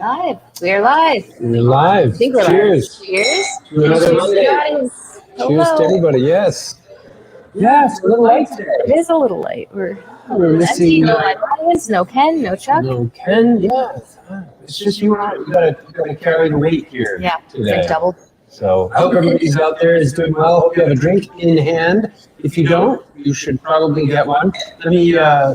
Live. We are live. We're live. I think we're Cheers. live. Cheers. To another Monday. Hello. Cheers to everybody. Yes. Yeah, it's a little late today. It is a little late. We're missing. no live audience. No Ken. No Chuck. No Ken. Yeah. It's just you and I. We gotta carry the weight here. Yeah. Today. It's like double. So I hope everybody's out there is doing well. Hope you have a drink in hand. If you don't, you should probably get one. Let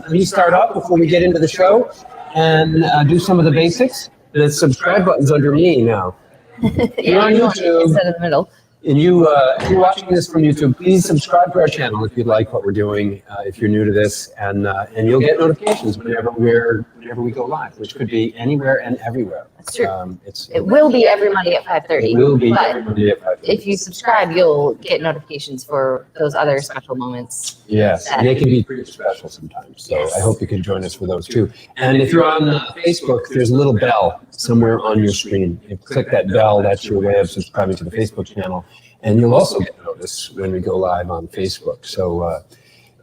me start off before we get into the show and do some of the basics. The subscribe button's under me now. You're on YouTube. Instead of the middle. And if you're watching this from YouTube, please subscribe to our channel if you like what we're doing. If you're new to this, and you'll get notifications whenever we go live, which could be anywhere and everywhere. That's true. It will be every Monday at 5:30. It will be every Monday at 5:30. If you subscribe, you'll get notifications for those other special moments. Yes, and they can be pretty special sometimes. So I hope you can join us for those too. And if you're on Facebook, there's a little bell somewhere on your screen. If you click that bell, that's your way of subscribing to the Facebook channel. And you'll also get notice when we go live on Facebook. So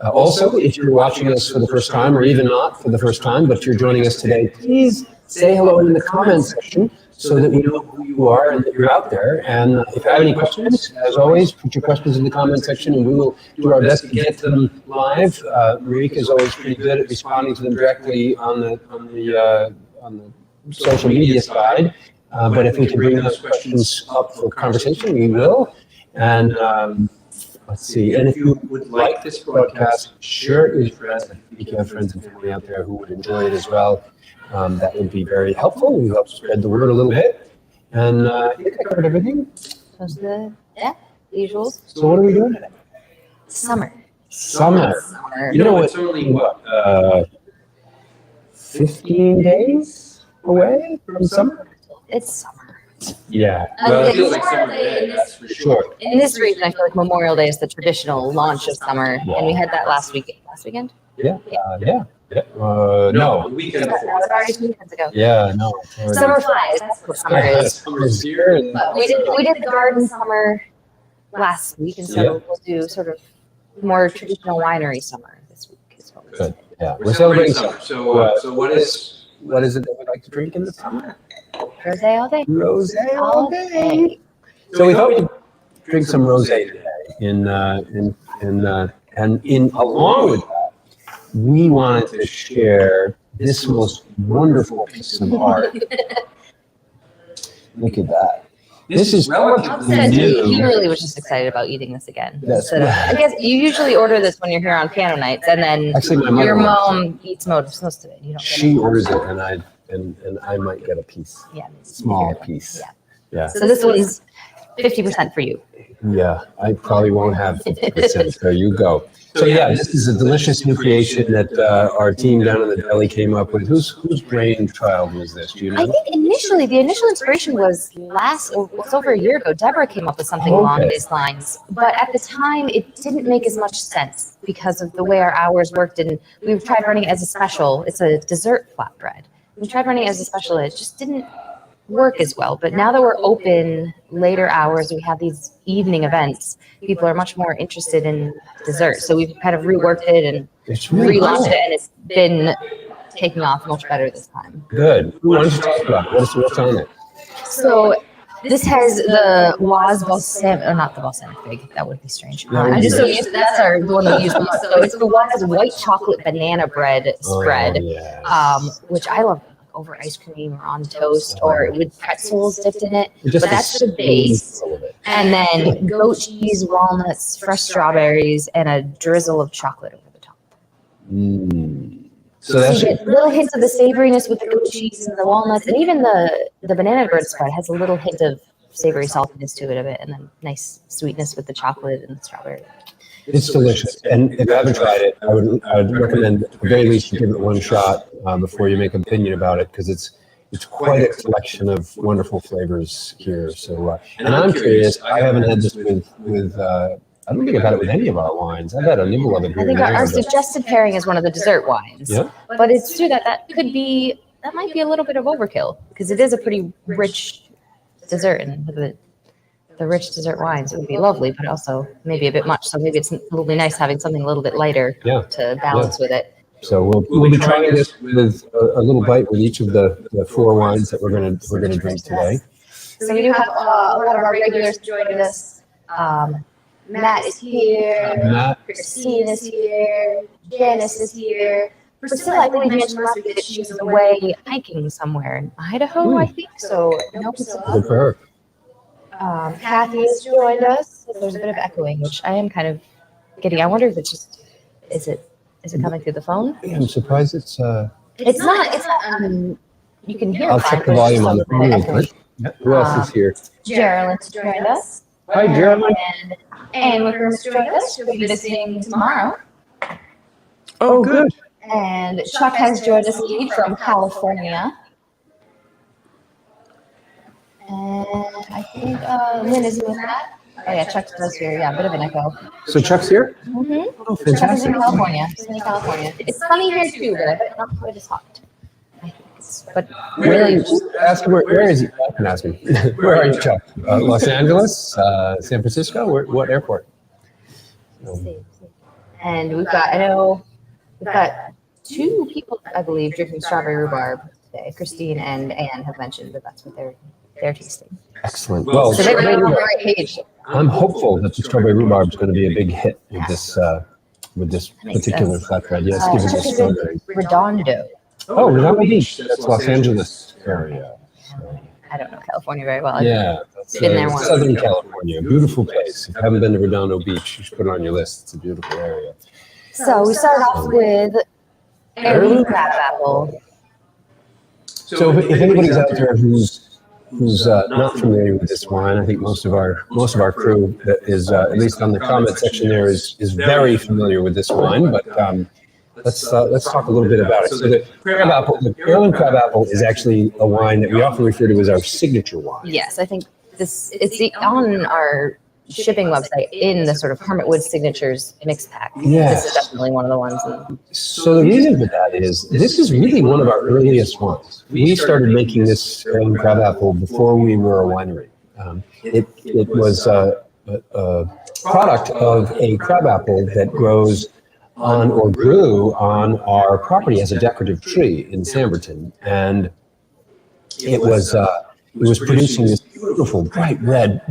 also, if you're watching us for the first time, or even not for the first time, but you're joining us today, please say hello in the comment section so that we know who you are and that you're out there. And if you have any questions, as always, put your questions in the comment section and we will do our best to get to them live. Merike is always pretty good at responding to them directly on the social media side. But if we can bring those questions up for conversation, we will. And let's see. And if you would like this broadcast, share it with your friends. If you have friends and family out there who would enjoy it as well, that would be very helpful. We help spread the word a little bit. And I think I covered everything. Those are the usuals. So what are we doing today? Summer. You know, it's only 15 days away from summer? It's summer. Yeah. Well, it feels like summer today, that's for sure. In this region, I feel like Memorial Day is the traditional launch of summer, and we had that last weekend. Yeah. No, the weekend That was already 2 weekends ago. Yeah, no. Summer flies. That's what summer is. Summer's here. And But we did the garden summer last week, and so we'll do sort of more traditional winery summer this week as well. Good. Yeah, we're celebrating summer. So what is it that we like to drink in the summer? Rosé all day. Rosé all day. So we thought we'd drink some rosé today. And along with that, we wanted to share this most wonderful piece of art. Look at that. This is relatively new. He really was just excited about eating this again. Yes. So I guess you usually order this when you're here on piano nights, and then Actually, my your mother mom eats most of it. You don't. She orders it, and I might get a piece. Yeah. Small piece. Yeah. So this one's 50% for you. Yeah, I probably won't have 50%. There you go. So yeah, this is a delicious new creation that our team down in the deli came up with. Whose brainchild was this? Do you know? I think initially the initial inspiration was over a year ago. Deborah came up with something along these lines, but at the time it didn't make as much sense because of the way our hours worked, and we tried running it as a special. It's a dessert flatbread. We tried running it as a special. It just didn't work as well. But now that we're open later hours, we have these evening events, people are much more interested in dessert. So we've kind of reworked it and relaunched it, and it's been taking off much better this time. Good. Why don't you talk about it? What's on it? So this has the Waz balsamic, or not the balsamic fig. That would be strange. I'm just so used to that's the one that we use. So it's the Waz white chocolate banana bread spread, which I love. Over ice cream or on toast or with pretzels dipped in it. But that's the base. And then goat cheese, walnuts, fresh strawberries, and a drizzle of chocolate over the top. So that's you get little hints of the savoriness with the goat cheese and the walnuts, and even the banana bread spread has a little hint of savory saltiness to it a bit, and then nice sweetness with the chocolate and the strawberry. It's delicious, and if you haven't tried it, I would recommend at the very least you give it one shot before you make an opinion about it, because it's quite a collection of wonderful flavors here. So, and I'm curious. I haven't had this with. I don't think I've had it with any of our wines. I've had a nibble of it here. I think our suggested pairing is one of the dessert wines. Yeah. But it's true that that might be a little bit of overkill, because it is a pretty rich dessert, and with the rich dessert wines, it would be lovely, but also maybe a bit much. So maybe it'll be nice having something a little bit lighter to balance with it. So we'll be trying this with a little bite with each of the four wines that we're gonna drink today. So we do have a lot of our regulars joining us. Matt is here. Matt. Christine is here. Janice is here. Priscilla, I believe, mentioned last week that she was away hiking somewhere in Idaho, I think. So no Priscilla. Good for her. Kathy has joined us. There's a bit of echoing, which I am kind of getting. I wonder if it's just is it coming through the phone? Yeah, I'm surprised it's. It's not. You can hear. I'll fine, check the but it's volume on the just a bit phone real echoing. quick. Yep. Who else is here? Geraldine's joined us. Hi, Geraldine. And with Hermit's joined us. She'll be visiting tomorrow. Oh, good. And Chuck has joined us from California. And I think Lynn is with that. Oh yeah, Chuck does here. Yeah, a bit of an echo. So Chuck's here? Mm-hmm. Oh, Chuck is in fantastic. California. Sunny California. It's sunny here too, but I bet not quite as hot. I think but Really, just ask him where is he? I can ask him. Where are you, Chuck? Los Angeles? San Francisco? What airport? And we've got two people, I believe, drinking strawberry rhubarb today. Christine and Anne have mentioned that that's what they're tasting. Excellent. Well, So they're on the right page. I'm hopeful that the strawberry rhubarb is going to be a big hit with this particular flatbread. Yes, given the strawberry. Redondo. Oh, Redondo Beach. That's Los Angeles area. So, I don't know California very well. yeah, that's Been there once. Southern California. Beautiful place. If you haven't been to Redondo Beach, you should put it on your list. It's a beautiful area. So we start off with Heirloom Crabapple. So if anybody's out there who's not familiar with this wine, I think most of our crew that is at least on the comment section there is very familiar with this wine. But let's talk a little bit about it. So the Heirloom Crabapple is actually a wine that we often refer to as our signature wine. Yes, I think it's on our shipping website in the sort of Hermit Wood Signatures mix pack. Yes. This is definitely one of the ones. So the reason for that is this is really one of our earliest wines. We started making this Heirloom Crabapple before we were a winery. It was a product of a crabapple that grows on or grew on our property as a decorative tree in Samberton, and it was producing this beautiful bright red,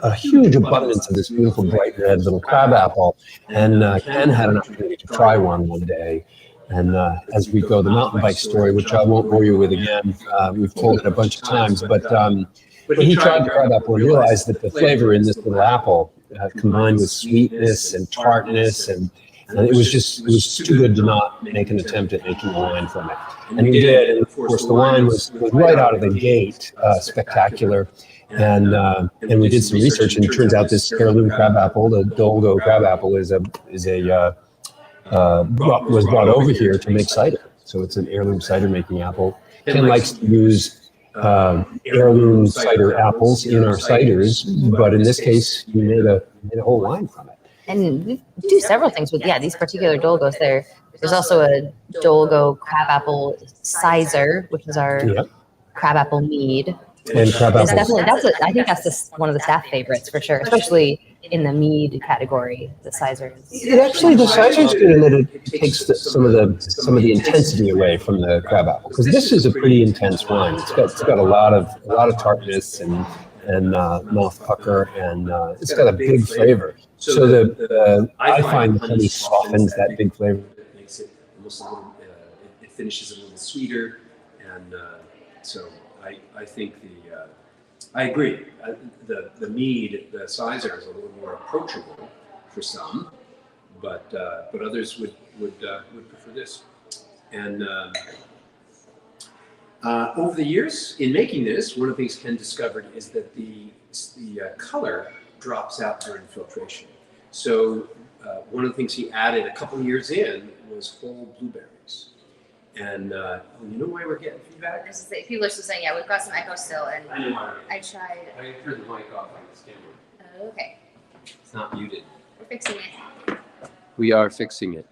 a huge abundance of this beautiful bright red little crabapple. And Ken had an opportunity to try one day. And as we go, the mountain bike story, which I won't bore you with again, we've told it a bunch of times, but he tried the crabapple and realized that the flavor in this little apple combined with sweetness and tartness and it was too good to not make an attempt at making a wine from it. And we did, and of course the wine was right out of the gate spectacular. And we did some research, and it turns out this Heirloom Crabapple, the Dolgo Crabapple, was brought over here to make cider. So it's an heirloom cider making apple. Ken likes to use heirloom cider apples in our ciders, but in this case, we made a whole wine from it. And we do several things with these particular Dolgos. There's also a Dolgo Crabapple Sizer, which is our crabapple mead. And crabapple. I think that's one of the staff favorites for sure, especially in the mead category. The Sizer. The Sizer is good in that it takes some of the intensity away from the crabapple, because this is a pretty intense wine. It's got a lot of tartness and mouth pucker, and it's got a big flavor. So I find the honey softens that big flavor. It makes it almost a little. It finishes a little sweeter, and so I think I agree. The mead, the Sizer, is a little more approachable for some, but others would prefer this. And over the years in making this, one of the things Ken discovered is that the color drops out during filtration. So one of the things he added a couple of years in was whole blueberries. And you know why we're getting feedback? People are still saying, we've got some echo still, and I tried. I turned the mic off on this camera. Okay. It's not muted. We're fixing it. We are fixing it.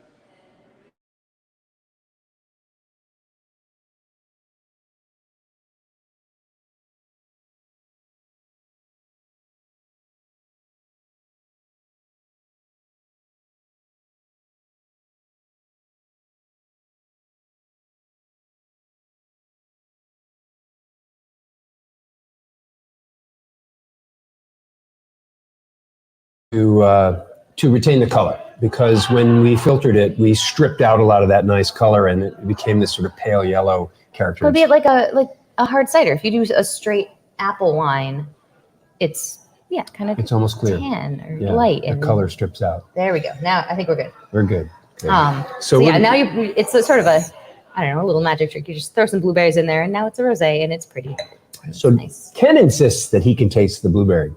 to retain the color, because when we filtered it, we stripped out a lot of that nice color and it became this sort of pale yellow character. Could be like a hard cider. If you do a straight apple wine, it's kind of It's almost clear. tan or light, the and color strips out. there we go. Now I think we're good. We're good. Good. So yeah, now it's a sort of a little magic trick. You just throw some blueberries in there, and now it's a rosé, and it's pretty. So nice. Ken insists that he can taste the blueberry.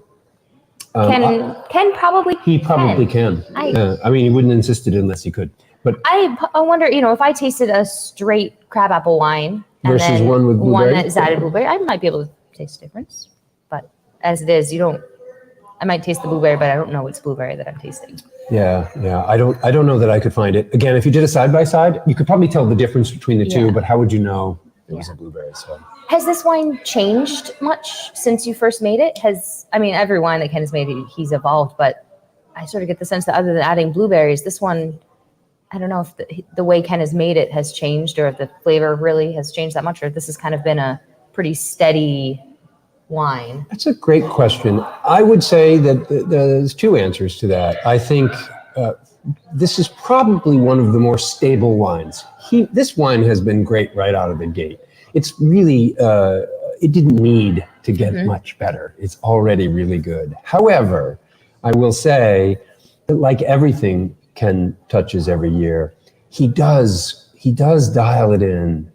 Ken probably He probably can. I mean, he wouldn't insist it unless he could. But I wonder, if I tasted a straight crabapple wine and versus then one with blueberry, that's added blueberry, I might be able to taste the difference. But as it is, I might taste the blueberry, but I don't know it's blueberry that I'm tasting. Yeah. I don't know that I could find it. Again, if you did a side by side, you could probably tell the difference between the two. But how would you know it was a blueberry? So. Has this wine changed much since you first made it? Every wine that Ken has made, he's evolved, but I sort of get the sense that other than adding blueberries, this one, I don't know if the way Ken has made it has changed, or if the flavor really has changed that much, or if this has kind of been a pretty steady wine. That's a great question. I would say that there's two answers to that. I think this is probably one of the more stable wines. This wine has been great right out of the gate. It's really, it didn't need to get much better. It's already really good. However, I will say that like everything Ken touches every year, he does dial it in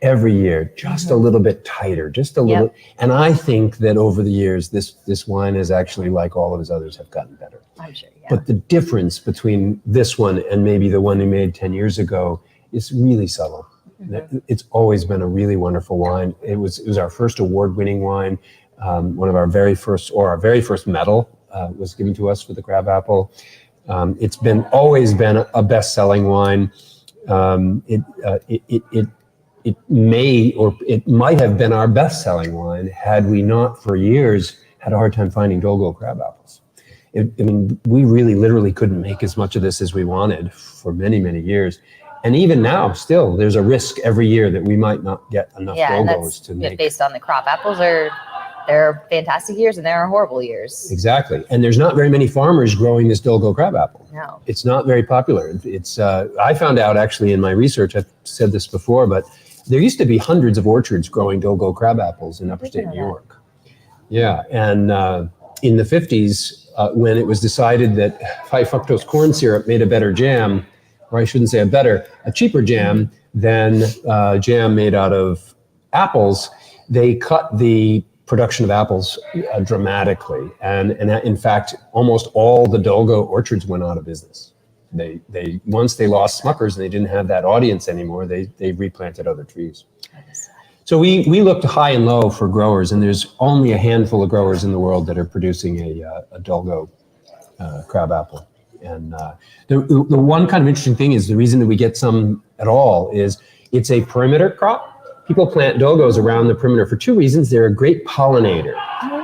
every year, just a little bit tighter, just a little. And I think that over the years, this wine is actually, like all of his others, have gotten better. I'm sure, yeah. But the difference between this one and maybe the one he made 10 years ago is really subtle. It's always been a really wonderful wine. It was our first award-winning wine. One of our very first medal was given to us for the Crabapple. It's always been a best-selling wine. It might have been our best-selling wine had we not for years had a hard time finding Dolgo crab apples. We really literally couldn't make as much of this as we wanted for many, many years. And even now, still, there's a risk every year that we might not get enough Dolgos to make. Based on the crop apples, there are fantastic years and there are horrible years. Exactly. And there's not very many farmers growing this Dolgo crabapple. No. It's not very popular. I found out actually in my research, I've said this before, but there used to be hundreds of orchards growing Dolgo crabapples in upstate New York. Yeah. And in the 50s, when it was decided that high fructose corn syrup made a better jam, or I shouldn't say a cheaper jam than jam made out of apples, they cut the production of apples dramatically. And in fact, almost all the Dolgo orchards went out of business. Once they lost Smuckers and they didn't have that audience anymore, they replanted other trees. So we looked high and low for growers, and there's only a handful of growers in the world that are producing a Dolgo crabapple. And the one kind of interesting thing is the reason that we get some at all is it's a perimeter crop. People plant Dolgos around the perimeter for two reasons. They're a great pollinator.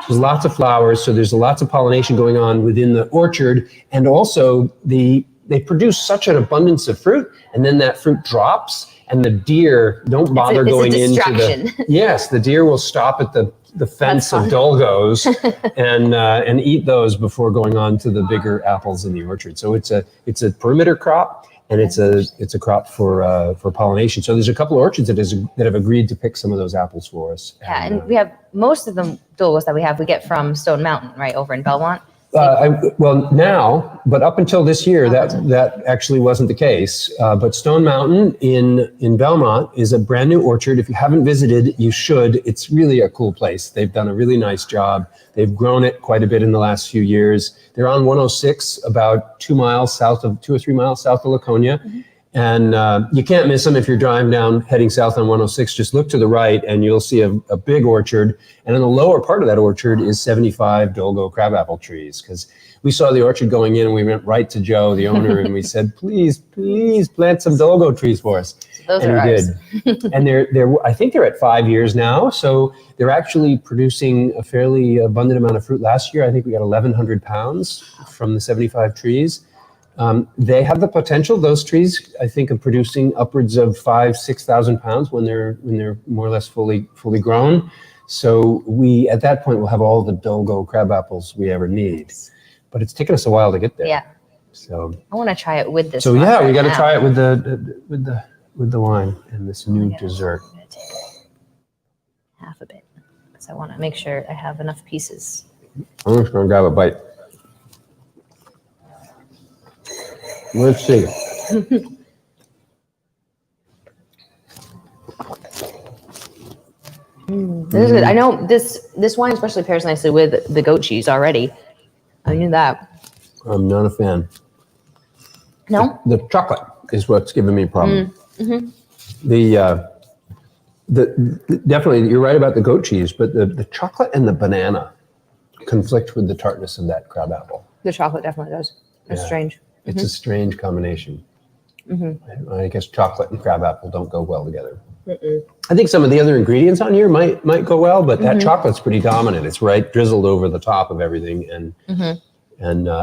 There's lots of flowers, so there's lots of pollination going on within the orchard. And also they produce such an abundance of fruit, and then that fruit drops, and the deer don't bother going into the. Yes, the deer will stop at the fence of Dolgos and eat those before going on to the bigger apples in the orchard. So it's a perimeter crop, and it's a crop for pollination. So there's a couple of orchards that have agreed to pick some of those apples for us. Yeah, and we have most of the Dolgos that we get from Stone Mountain, right over in Belmont. Now, but up until this year, that actually wasn't the case. But Stone Mountain in Belmont is a brand new orchard. If you haven't visited, you should. It's really a cool place. They've done a really nice job. They've grown it quite a bit in the last few years. They're on 106, about 2 or 3 miles south of Laconia. Mm-hmm. And you can't miss them if you're driving down, heading south on 106. Just look to the right and you'll see a big orchard. And in the lower part of that orchard is 75 Dolgo crabapple trees. Because we saw the orchard going in and we went right to Joe, the owner, and we said, please plant some Dolgo trees for us. So those and are he ours. did. And I think they're at 5 years now. So they're actually producing a fairly abundant amount of fruit. Last year, I think we got 1,100 pounds from the 75 trees. They have the potential, those trees, I think, of producing upwards of 5,000-6,000 pounds when they're more or less fully grown. So we, at that point, will have all the Dolgo crabapples we ever need. but it's taken us a while to get there. Yeah. So I want to try it with this. So one yeah, right we got to now. try it with the wine and this new dessert. I'm gonna take half of it because I want to make sure I have enough pieces. I'm just gonna grab a bite. Let's see. This is good. I know this wine especially pairs nicely with the goat cheese already. I knew that. I'm not a fan. No? The chocolate is what's giving me a problem. Mm-hmm. The definitely you're right about the goat cheese, but the chocolate and the banana conflict with the tartness of that crab apple. The chocolate definitely does. It's Yeah. strange. It's a strange combination. Mm-hmm. I guess chocolate and crab apple don't go well together. I think some of the other ingredients on here might go well, but that chocolate's pretty dominant. It's right drizzled over the top of everything, and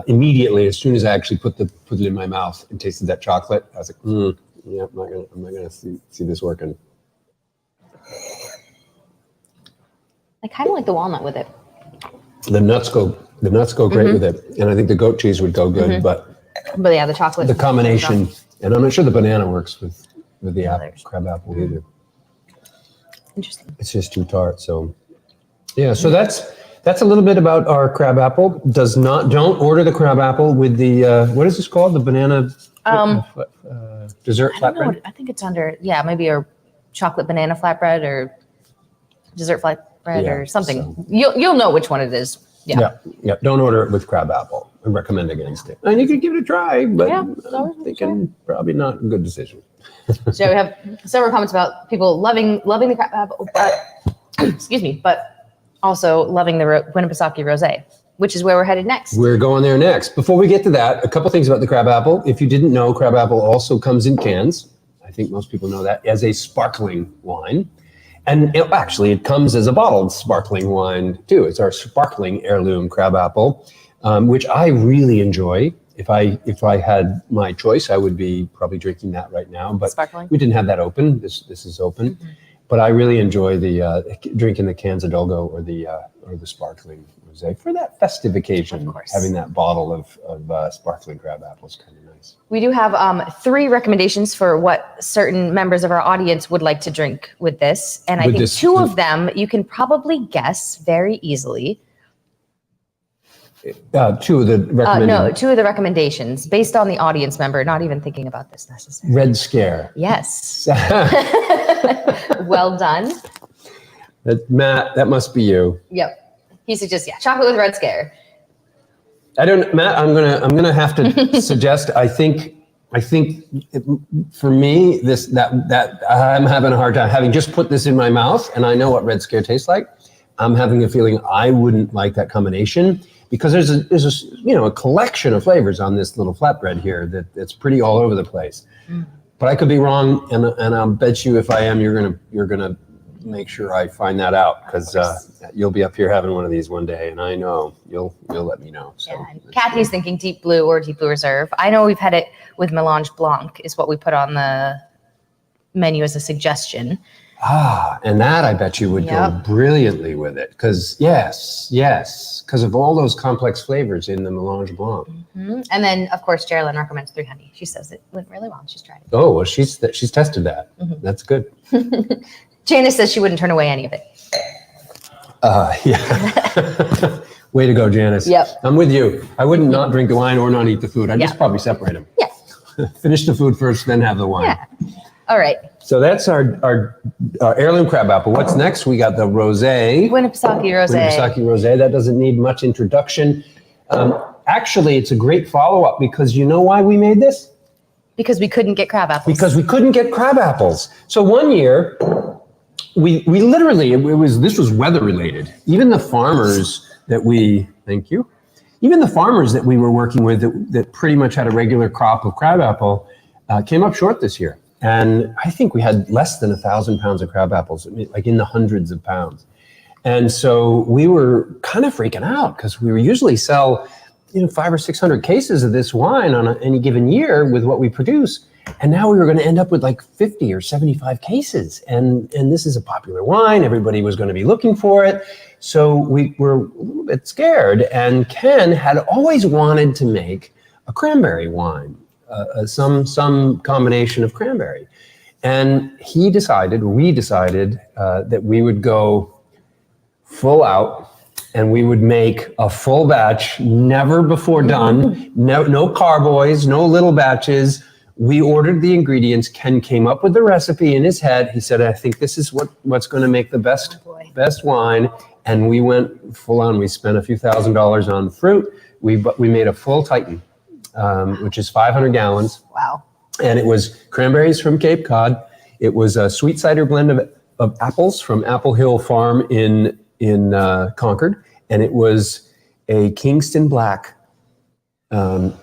immediately as soon as I actually put it in my mouth and tasted that chocolate, I was like, yeah, I'm not gonna see this working. I kind of like the walnut with it. The nuts go great with it, and I think the goat cheese would go good, but yeah, the chocolate. the combination, and I'm not sure the banana works with the crab apple either. Interesting. It's just too tart. So yeah, so that's a little bit about our crab apple. Don't order the crab apple with the what is this called? The banana dessert I don't know. flatbread. I think it's under maybe a chocolate banana flatbread or dessert flatbread Yeah, or something. so- You'll know which one it is. Yeah. Yeah. Don't order it with crab apple. I recommend against it. And you could give it a try, but Yeah, I'm thinking probably not a good decision. So we have several comments about people loving the crab apple, but excuse me, but also loving the Winnipesaukee Rosé, which is where we're headed next. We're going there next. Before we get to that, a couple things about the crab apple. If you didn't know, crab apple also comes in cans. I think most people know that, as a sparkling wine. And it comes as a bottled sparkling wine too. It's our sparkling heirloom crabapple, which I really enjoy. If I had my choice, I would be probably drinking that right now. But Sparkling? we didn't have that open. This is open. But I really enjoy the drinking the Canzadogo or the sparkling rosé for that festive occasion. Of course. Having that bottle of sparkling crabapple is kind of nice. We do have 3 recommendations for what certain members of our audience would like to drink with this. And I With think this- 2 of them you can probably guess very easily. 2 of the recommended. No, 2 of the recommendations based on the audience member, not even thinking about this necessarily. Red Scare. Yes. Well done. Matt, that must be you. Yep. He suggests, chocolate with Red Scare. Matt, I'm gonna have to suggest. I think for me, that I'm having a hard time having just put this in my mouth, and I know what Red Scare tastes like. I'm having a feeling I wouldn't like that combination because there's a collection of flavors on this little flatbread here that's pretty all over the place. But I could be wrong, and I'll bet you if I am, you're gonna make sure I find that out because you'll be up here having one of these one day, and I know you'll let me know. So Kathy's thinking Deep Blue or Deep Blue Reserve. I know we've had it with Melange Blanc is what we put on the menu as a suggestion. And that I bet you would go brilliantly with it because because of all those complex flavors in the Melange Blanc. And then, of course, Geraldine recommends 3 Honey. She says it went really well. She's tried it. Oh well, she's tested that. That's good. Janice says she wouldn't turn away any of it. Yeah. Way to go, Janice. Yep. I'm with you. I wouldn't not drink the wine or not eat the food. I'd just probably separate them. Yeah. Finish the food first, then have the wine. Yeah. All right. So that's our heirloom crabapple. What's next? We got the rosé. Winnipesaukee Rosé. Winnipesaukee Rosé. That doesn't need much introduction. Actually, it's a great follow-up because you know why we made this? Because we couldn't get crab apples. Because we couldn't get crab apples. So one year, we literally, this was weather related. Even the farmers that even the farmers that we were working with that pretty much had a regular crop of crabapple came up short this year. And I think we had less than 1,000 pounds of crab apples, like in the hundreds of pounds. And so we were kind of freaking out because we usually sell 500 or 600 cases of this wine on any given year with what we produce. And now we were going to end up with like 50 or 75 cases. And this is a popular wine. Everybody was going to be looking for it. So we were a little bit scared, and Ken had always wanted to make a cranberry wine, some combination of cranberry. And we decided that we would go full out and we would make a full batch, never before done, no carboys, no little batches. We ordered the ingredients. Ken came up with the recipe in his head. He said, I think this is what's going to make the best wine. And we went full on. We spent a few $1,000s on fruit. We made a full Titan, which is 500 gallons. Wow. And it was cranberries from Cape Cod. It was a sweet cider blend of apples from Apple Hill Farm in Concord. And it was a Kingston Black cider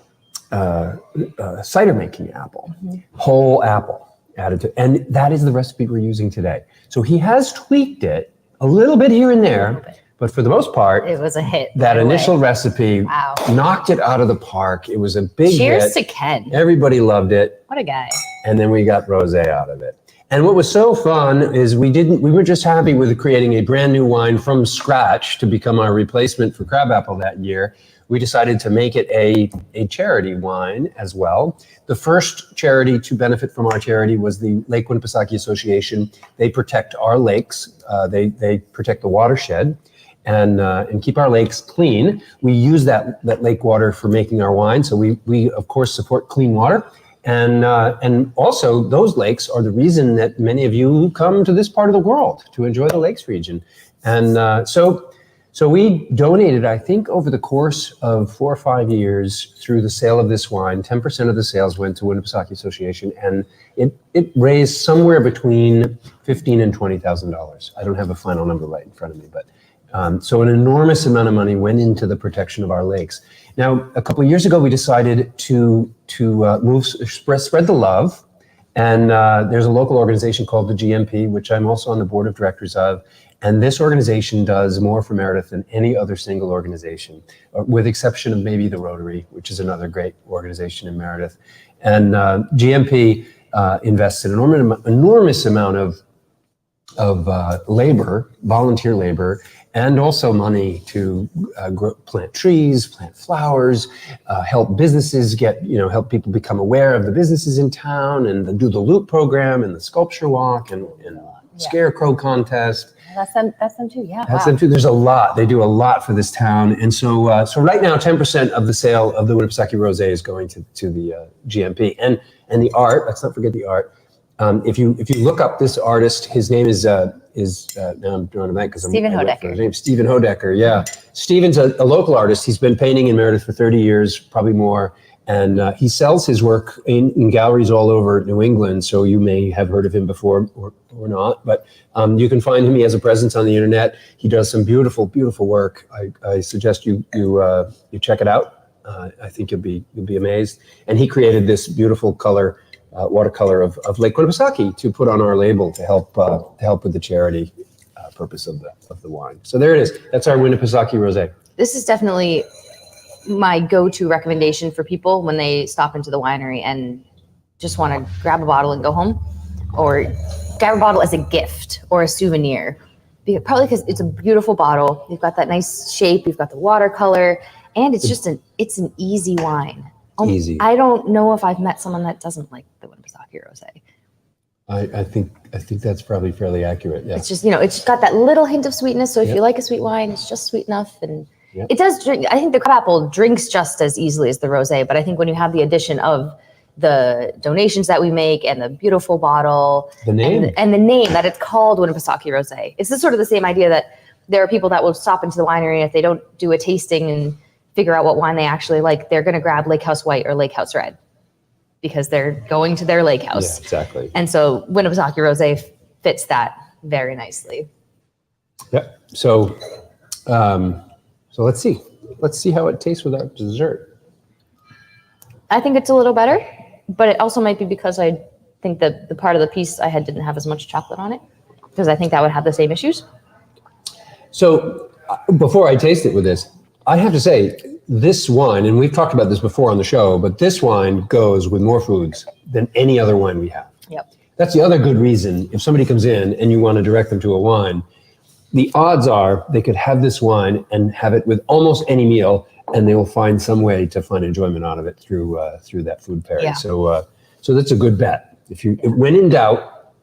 making apple, whole apple added to, and that is the recipe we're using today. So he has tweaked it a little bit here and there, but for the most part, it was a hit. That initial recipe knocked it out of the park. It was a big hit. Cheers to Ken. Everybody loved it. What a guy. And then we got rosé out of it. And what was so fun is we were just happy with creating a brand new wine from scratch to become our replacement for Crabapple that year. We decided to make it a charity wine as well. The first charity to benefit from our charity was the Lake Winnipesaukee Association. They protect our lakes. They protect the watershed and keep our lakes clean. We use that lake water for making our wine. So we of course support clean water. And also those lakes are the reason that many of you come to this part of the world to enjoy the lakes region. And so we donated, I think over the course of 4 or 5 years through the sale of this wine, 10% of the sales went to Winnipesaukee Association, and it raised somewhere between $15,000 and $20,000. I don't have a final number right in front of me, but so an enormous amount of money went into the protection of our lakes. Now, a couple of years ago, we decided to spread the love. And there's a local organization called the GMP, which I'm also on the board of directors of. And this organization does more for Meredith than any other single organization, with exception of maybe the Rotary, which is another great organization in Meredith. And GMP invests an enormous amount of labor, volunteer labor, and also money to plant trees, plant flowers, help businesses help people become aware of the businesses in town, and do the Loop program and the sculpture walk and scarecrow contest. That's them too. Yeah. That's them too. There's a lot. They do a lot for this town, and so right now, 10% of the sale of the Winnipesaukee Rosé is going to the GMP, and the art. Let's not forget the art. If you look up this artist, his name is now I'm drawing a blank because Stephen Hodecker. His name Stephen Hodecker. Yeah, Stephen's a local artist. He's been painting in Meredith for 30 years, probably more, and he sells his work in galleries all over New England. So you may have heard of him before or not, but you can find him. He has a presence on the internet. He does some beautiful work. I suggest you check it out. I think you'll be amazed. And he created this beautiful color. Watercolor of Lake Winnipesaukee to put on our label to help with the charity purpose of the wine. So there it is. That's our Winnipesaukee Rosé. This is definitely my go-to recommendation for people when they stop into the winery and just want to grab a bottle and go home, or grab a bottle as a gift or a souvenir. Probably because it's a beautiful bottle. You've got that nice shape. You've got the watercolor, and it's just an easy wine. Easy. I don't know if I've met someone that doesn't like the Winnipesaukee Rosé. I think that's probably fairly accurate. Yeah. It's just, it's got that little hint of sweetness. So if you like a sweet wine, it's just sweet enough. And it does drink. I think the Crabapple drinks just as easily as the Rosé. But I think when you have the addition of the donations that we make and the beautiful bottle, the name and the name that it's called Winnipesaukee Rosé, it's sort of the same idea that there are people that will stop into the winery, and if they don't do a tasting and figure out what wine they actually like, they're going to grab Lake House White or Lake House Red because they're going to their lake house. Yeah, exactly. And so Winnipesaukee Rosé fits that very nicely. Yep. So let's see how it tastes without dessert. I think it's a little better, but it also might be because I think that the part of the piece I had didn't have as much chocolate on it, because I think that would have the same issues. So before I taste it with this, I have to say, this wine, and we've talked about this before on the show, but this wine goes with more foods than any other wine we have. Yep. That's the other good reason, if somebody comes in and you want to direct them to a wine, the odds are they could have this wine and have it with almost any meal, and they will find some way to find enjoyment out of it through that food pairing. Yeah. So that's a good bet. When in doubt,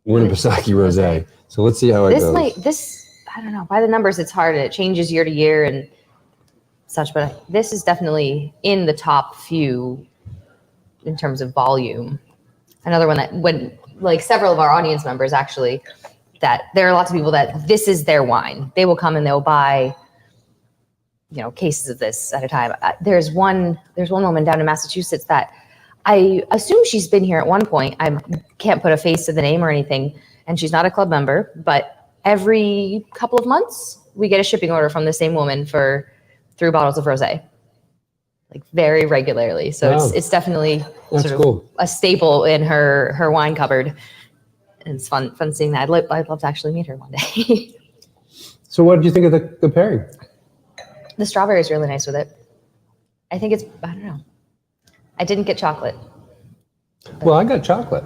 Winnipesaukee Rosé. So let's see how it goes. I don't know, by the numbers it's hard and it changes year to year and such, but this is definitely in the top few in terms of volume. Another one that when like several of our audience members actually, that there are lots of people that this is their wine. They will come and they'll buy, cases of this at a time. There's one woman down in Massachusetts that I assume she's been here at one point. I can't put a face to the name or anything, and she's not a club member, but every couple of months we get a shipping order from the same woman for 3 bottles of rosé, like very regularly. So Wow. it's definitely That's sort of cool. a staple in her wine cupboard. And it's fun seeing that. I'd love to actually meet her one day. So what did you think of the pairing? The strawberry is really nice with it. I think I don't know. I didn't get chocolate. Well, I got chocolate.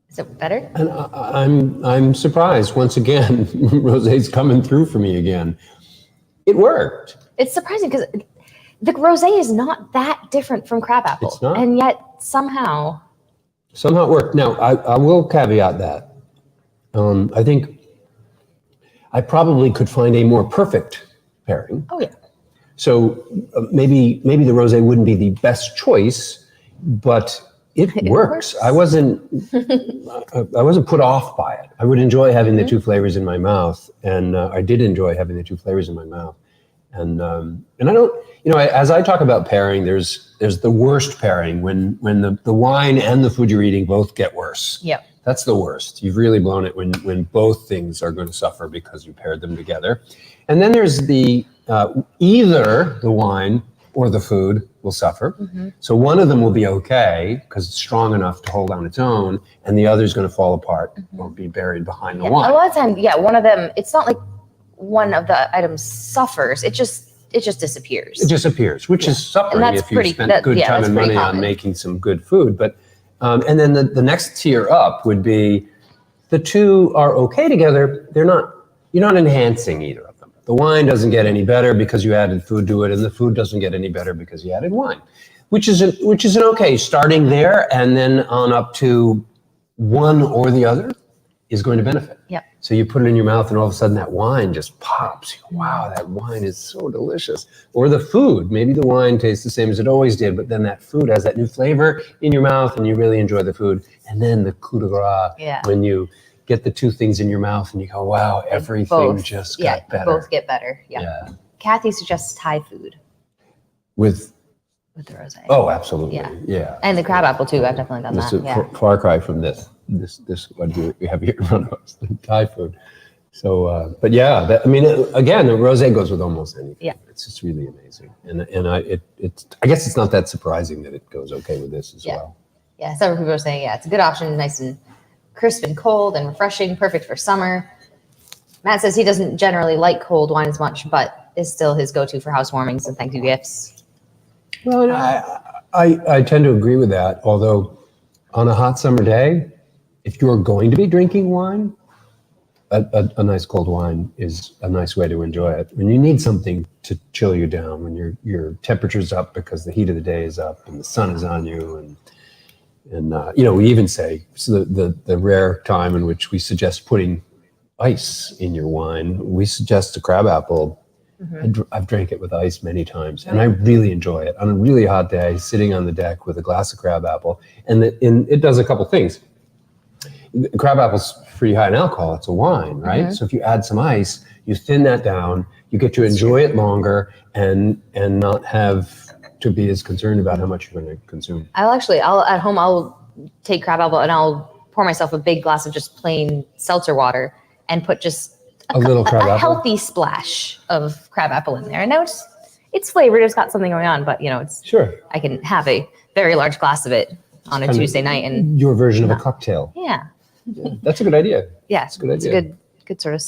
Is it better? And I'm surprised once again. Rosé's coming through for me again. It worked. It's surprising because the rosé is not that different from crabapple. It's not. And yet somehow it worked. Now I will caveat that. I think I probably could find a more perfect pairing. Oh yeah. So maybe the rosé wouldn't be the best choice, but it works. I wasn't put off by it. I would enjoy having the two flavors in my mouth, and I did enjoy having the two flavors in my mouth. And I don't, as I talk about pairing, there's the worst pairing when the wine and the food you're eating both get worse. Yep. That's the worst. You've really blown it when both things are going to suffer because you paired them together. And then there's the either the wine or the food will suffer. Mm-hmm. So one of them will be okay because it's strong enough to hold on its own, and the other is going to fall apart or be buried behind the wine. A lot of times, one of them, it's not like one of the items suffers. It just disappears. It disappears, which is suffering if you spent good time and money on making some good food. But and then the next tier up would be the two are okay together. You're not enhancing either of them. The wine doesn't get any better because you added food to it, and the food doesn't get any better because you added wine, which is an okay starting there, and then on up to one or the other is going to benefit. Yep. So you put it in your mouth, and all of a sudden that wine just pops. You go, wow, that wine is so delicious. Or the food, maybe the wine tastes the same as it always did, but then that food has that new flavor in your mouth, and you really enjoy the food. And then the coup de grace, when you get the two things in your mouth, and you go, wow, everything just got better. Both get better. Yeah. Kathy suggests Thai food with the rosé. Oh, absolutely. Yeah. And the crabapple too. I've definitely done This that. is a far cry from this what we have here in front of us, Thai food. So, but yeah, again, the rosé goes with almost anything. Yeah. It's just really amazing. And I guess it's not that surprising that it goes okay with this as well. Yeah. Several people are saying, it's a good option, nice and crisp and cold and refreshing, perfect for summer. Matt says he doesn't generally like cold wines much, but is still his go-to for housewarmings and thank you gifts. Well, I tend to agree with that. Although on a hot summer day, if you're going to be drinking wine, a nice cold wine is a nice way to enjoy it. When you need something to chill you down, when your temperature's up because the heat of the day is up and the sun is on you, and we even say the rare time in which we suggest putting ice in your wine, we suggest a crabapple. Mm-hmm. I've drank it with ice many times, and I really enjoy it on a really hot day, sitting on the deck with a glass of crabapple. And it does a couple things. Crabapple's pretty high in alcohol. It's a wine, right? Mm-hmm. So if you add some ice, you thin that down, you get to enjoy it longer and not have to be as concerned about how much you're going to consume. At home, I'll take crabapple and I'll pour myself a big glass of just plain seltzer water and put just a little crabapple, a healthy splash of crabapple in there. And now it's flavored. It's got something going on, but it's sure. I can have a very large glass of it on a Tuesday night and your version of a cocktail. Yeah. That's a good idea. Yeah. That's a good idea. It's a good sort of,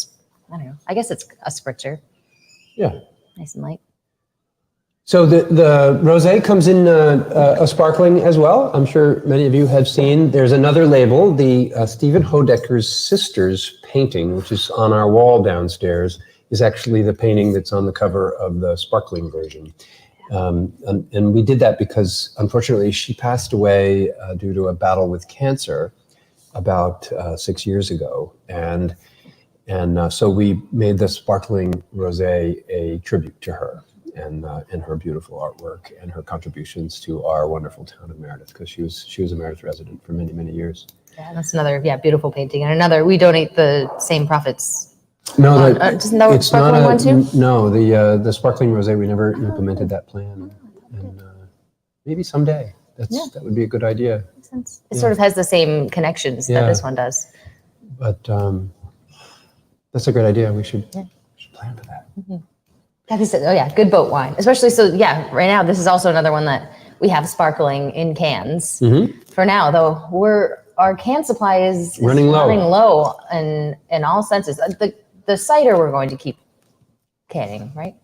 I don't know. I guess it's a spritzer. Yeah. Nice and light. So the rosé comes in a sparkling as well. I'm sure many of you have seen. There's another label, the Stephen Hodecker's Sisters painting, which is on our wall downstairs, is actually the painting that's on the cover of the sparkling version. And we did that because, unfortunately, she passed away due to a battle with cancer about 6 years ago. And so we made the sparkling rosé a tribute to her. And her beautiful artwork and her contributions to our wonderful town of Meredith, because she was a Meredith resident for many, many years. Yeah, that's another beautiful painting, and another we donate the same profits. No, just no it's sparkling not one too. No, the sparkling rosé, we never implemented that plan, and maybe someday that would be a good idea. Makes sense. It sort of has the same connections that this one does. But that's a great idea. We should plan for that. Mm-hmm. Kathy said, good boat wine. Especially, right now, this is also another one that we have sparkling in cans. Mm-hmm. For now, though, our can supply is running low in all senses. The cider we're going to keep canning, right?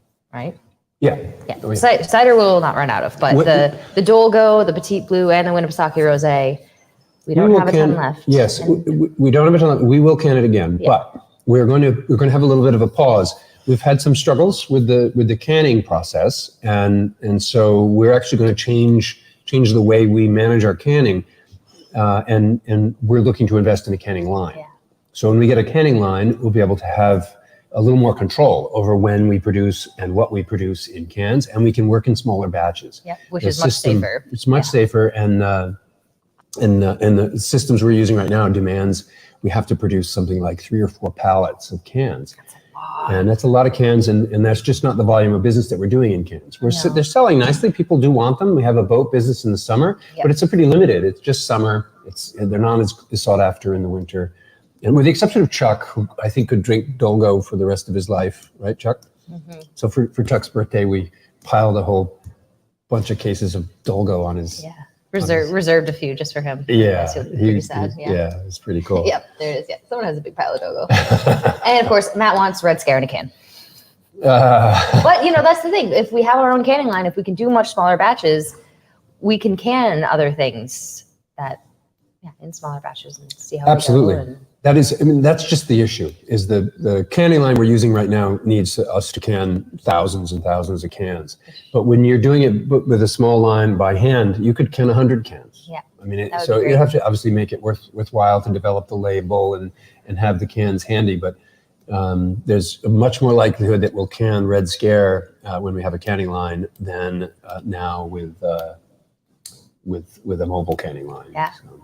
Yeah. Oh, yeah. Cider will not run out of, but the Dolgo, the Petite Blue, and the Winnipesaukee Rosé, we don't have a ton left. Yes, we don't have a ton left. We will can it again, but we're going to have a little bit of a pause. We've had some struggles with the canning process, and so we're actually going to change the way we manage our canning, and we're looking to invest in a canning line. Yeah. So when we get a canning line, we'll be able to have a little more control over when we produce and what we produce in cans, and we can work in smaller batches. Yeah, which is much safer. It's much safer, and the systems we're using right now demands we have to produce something like 3 or 4 pallets of cans. And that's a lot of cans, and that's just not the volume of business that we're doing in cans. They're selling nicely. People do want them. We have a boat business in the summer, but it's a pretty limited. It's just summer. They're not as sought after in the winter. And with the exception of Chuck, who I think could drink Dolgo for the rest of his life, right, Chuck? Mm-hmm. So for Chuck's birthday, we piled a whole bunch of cases of Dolgo on his. Yeah, reserved a few just for him. Yeah, pretty sad. Yeah, it's pretty cool. Yep, there it is. Yeah, someone has a big pile of Dolgo. And of course, Matt wants Red Scare in a can. But that's the thing. If we have our own canning line, if we can do much smaller batches, we can can other things in smaller batches and see how. Absolutely. That's just the issue. Is the canning line we're using right now needs us to can thousands and thousands of cans. But when you're doing it with a small line by hand, you could can 100 cans. Yeah. So you have to obviously make it worthwhile to develop the label and have the cans handy. But there's a much more likelihood that we'll can Red Scare when we have a canning line than now with a mobile canning line. Yeah. So.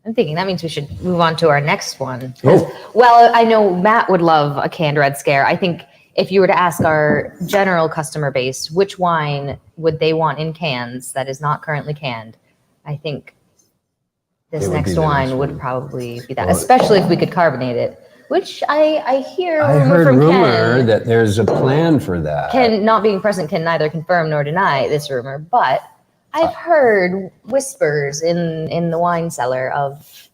I'm thinking that means we should move on to our next one. Well, I know Matt would love a canned Red Scare. I think if you were to ask our general customer base, which wine would they want in cans that is not currently canned, I think this next wine would probably be that, especially if we could carbonate it, which I heard rumor that there's a plan for that. Ken, not being present, can neither confirm nor deny this rumor, but I've heard whispers in the wine cellar of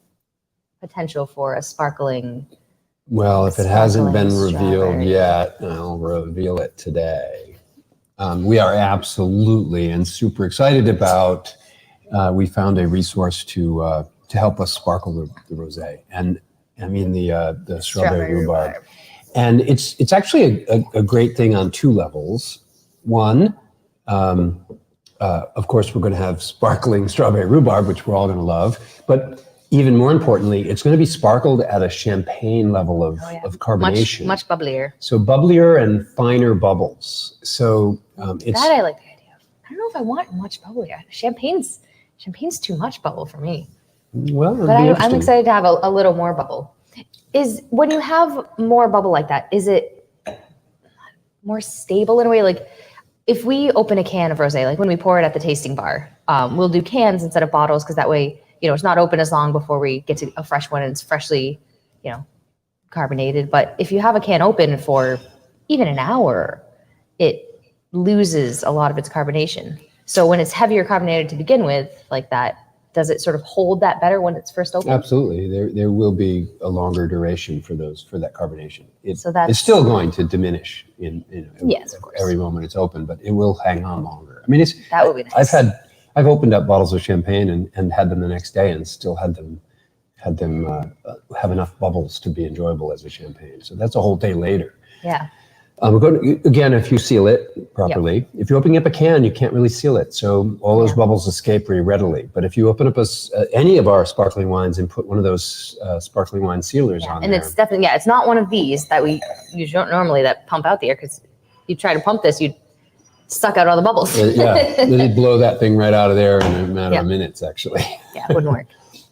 potential for a sparkling. Well, if it hasn't been revealed yet, I'll reveal it today. We are absolutely and super excited about. We found a resource to help us sparkle the rosé, and the strawberry rhubarb, and it's actually a great thing on 2 levels. One. Of course, we're going to have sparkling strawberry rhubarb, which we're all going to love. But even more importantly, it's going to be sparkled at a champagne level of carbonation. Much bubblier. So bubblier and finer bubbles. So it's... That I like the idea of. I don't know if I want much bubblier. Champagne's too much bubble for me. Well, but I'm excited to have a little more bubble. When you have more bubble like that, is it more stable in a way? Like, if we open a can of rosé, like when we pour it at the tasting bar, we'll do cans instead of bottles because that way, it's not open as long before we get to a fresh one and it's freshly, carbonated. But if you have a can open for even an hour, it loses a lot of its carbonation. So when it's heavier carbonated to begin with, like that, does it sort of hold that better when it's first opened? Absolutely. There will be a longer duration for that carbonation. So that's- It's still going to diminish in Yes, of course. every moment it's open, but it will hang on longer. I mean, That would be nice. I've opened up bottles of champagne and had them the next day and still had them have enough bubbles to be enjoyable as a champagne. So that's a whole day later. Yeah. Again, if you seal it properly, if you're opening up a can, you can't really seal it. So all those bubbles escape pretty readily. But if you open up any of our sparkling wines and put one of those sparkling wine sealers on And there. it's definitely, it's not one of these that we use normally that pump out the air, because you try to pump this, you'd suck out all the bubbles. They'd blow that thing right out of there in a matter of minutes, actually. Yeah, it wouldn't work.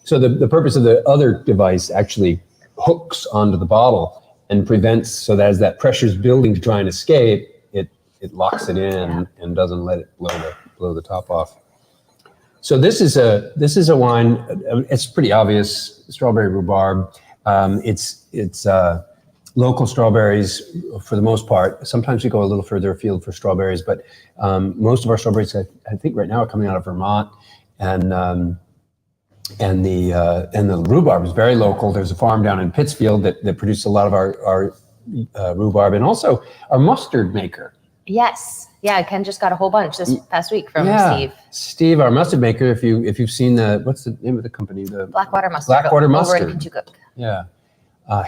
So the purpose of the other device actually hooks onto the bottle and prevents, so that as that pressure's building to try and escape, it locks it in and doesn't let it blow the top off. So this is a wine. It's pretty obvious. Strawberry rhubarb. It's local strawberries for the most part. Sometimes we go a little further afield for strawberries, but most of our strawberries, I think, right now are coming out of Vermont, and the rhubarb is very local. There's a farm down in Pittsfield that produces a lot of our rhubarb, and also our mustard maker. Yes. Yeah, Ken just got a whole bunch this past week from Steve. Steve, our mustard maker. If you've seen what's the name of the company? The Blackwater Mustard. Blackwater Mustard. Over in Kentucky. Yeah.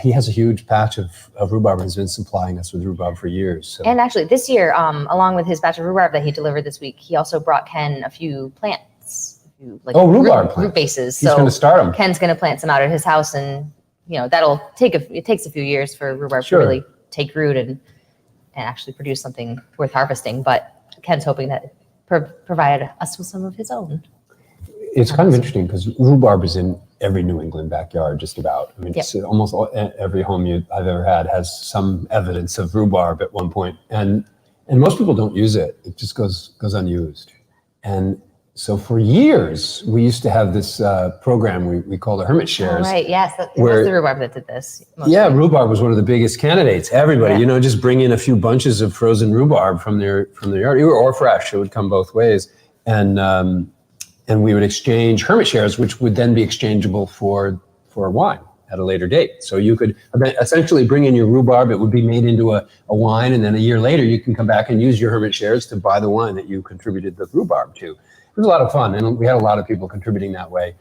He has a huge patch of rhubarb and has been supplying us with rhubarb for years. So. And actually this year, along with his batch of rhubarb that he delivered this week, he also brought Ken a few plants. Rhubarb root bases. He's going to start them. Ken's going to plant some out at his house, and it takes a few years for rhubarb to really take root and actually produce something worth harvesting. But Ken's hoping that provide us with some of his own. It's kind of interesting because rhubarb is in every New England backyard, just about. I mean, it's almost every home I've ever had has some evidence of rhubarb at one point, and most people don't use it. It just goes unused. And so for years, we used to have this program we called the Hermit Shares. Oh, right, yes. It was the rhubarb that did this. Mostly. Yeah, rhubarb was one of the biggest candidates. Everybody, just bring in a few bunches of frozen rhubarb from their yard, or fresh. It would come both ways. And we would exchange Hermit Shares, which would then be exchangeable for wine at a later date. So you could essentially bring in your rhubarb. It would be made into a wine, and then a year later, you can come back and use your Hermit Shares to buy the wine that you contributed the rhubarb to. It was a lot of fun, and we had a lot of people contributing that way.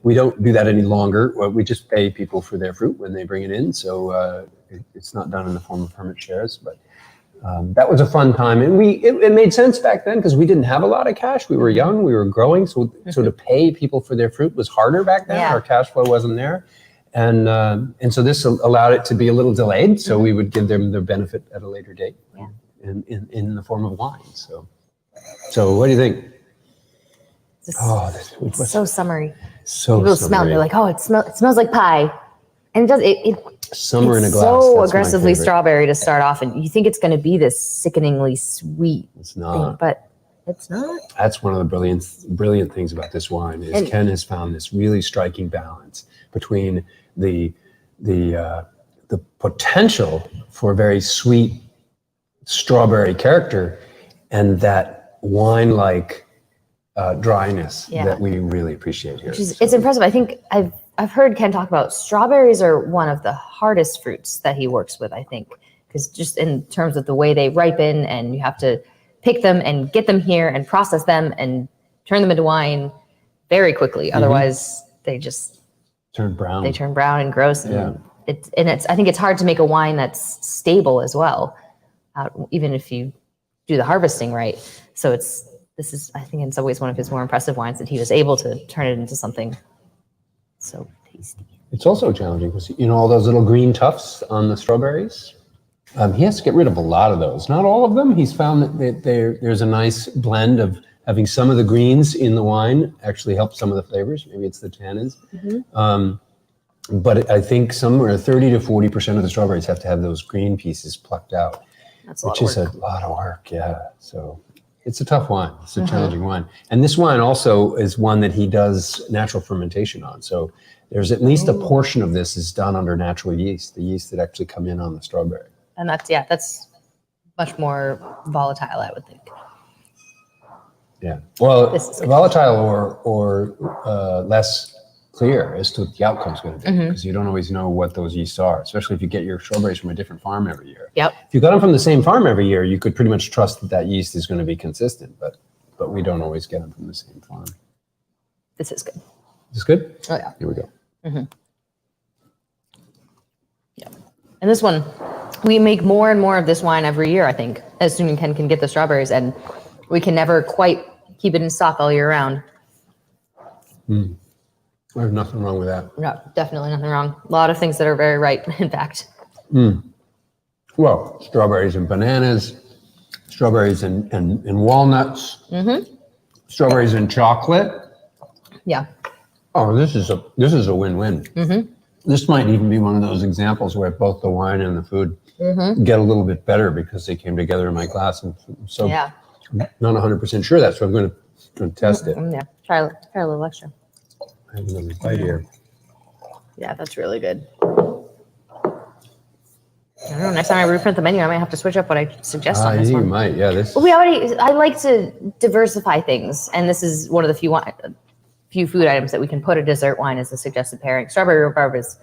We don't do that any longer. We just pay people for their fruit when they bring it in, so it's not done in the form of Hermit Shares. But that was a fun time, and it made sense back then because we didn't have a lot of cash. We were young, we were growing, so to pay people for their fruit was harder back then. Our cash flow wasn't there, and so this allowed it to be a little delayed. So we would give them the benefit at a later date, in the form of wine. So what do you think? It's so summery. So people smell it. They're like, it smells like pie, and it does. Summer in a glass. So aggressively strawberry to start off, and you think it's going to be this sickeningly sweet. It's not, but it's not. That's one of the brilliant things about this wine is Ken has found this really striking balance between the potential for very sweet strawberry character and that wine-like dryness that we really appreciate here. It's impressive. I think I've heard Ken talk about strawberries are one of the hardest fruits that he works with, I think, because just in terms of the way they ripen, and you have to pick them and get them here and process them and turn them into wine very quickly. Otherwise, they just turn brown. They turn brown and gross. And I think it's hard to make a wine that's stable as well, even if you do the harvesting right. So I think in some ways one of his more impressive wines that he was able to turn it into something so tasty. It's also challenging because all those little green tufts on the strawberries. He has to get rid of a lot of those. Not all of them. He's found that there's a nice blend of having some of the greens in the wine actually help some of the flavors. Maybe it's the tannins. But I think somewhere 30 to 40% of the strawberries have to have those green pieces plucked out, which is a lot of work. Yeah. So it's a tough wine. It's a challenging wine. And this wine also is one that he does natural fermentation on. So there's at least a portion of this is done under natural yeast, the yeast that actually come in on the strawberry. And that's much more volatile, I would think. Yeah. Well, This is good. volatile or less clear as to what the outcome's going to be, because you don't always know what those yeasts are, especially if you get your strawberries from a different farm every year. Yep. If you got them from the same farm every year, you could pretty much trust that yeast is going to be consistent, but we don't always get them from the same farm. This is good. Is this good? Oh yeah. Here we go. Yeah. And this one, we make more and more of this wine every year, I think, as soon as Ken can get the strawberries, and we can never quite keep it in stock all year round. There's nothing wrong with that. No, definitely nothing wrong. A lot of things that are very ripe, in fact. Well, strawberries and bananas, strawberries and walnuts, strawberries and chocolate. Yeah. Oh, this is a win-win. This might even be one of those examples where both the wine and the food get a little bit better because they came together in my glass. And so Yeah. I'm not 100% sure that, so I'm going to test it. Yeah. Try a little extra. I have another bite here. Yeah, that's really good. I don't know. Next time I reprint the menu, I might have to switch up what I suggest on this You one. might, yeah. This. I like to diversify things, and this is one of the few food items that we can put a dessert wine as a suggested pairing. Strawberry rhubarb is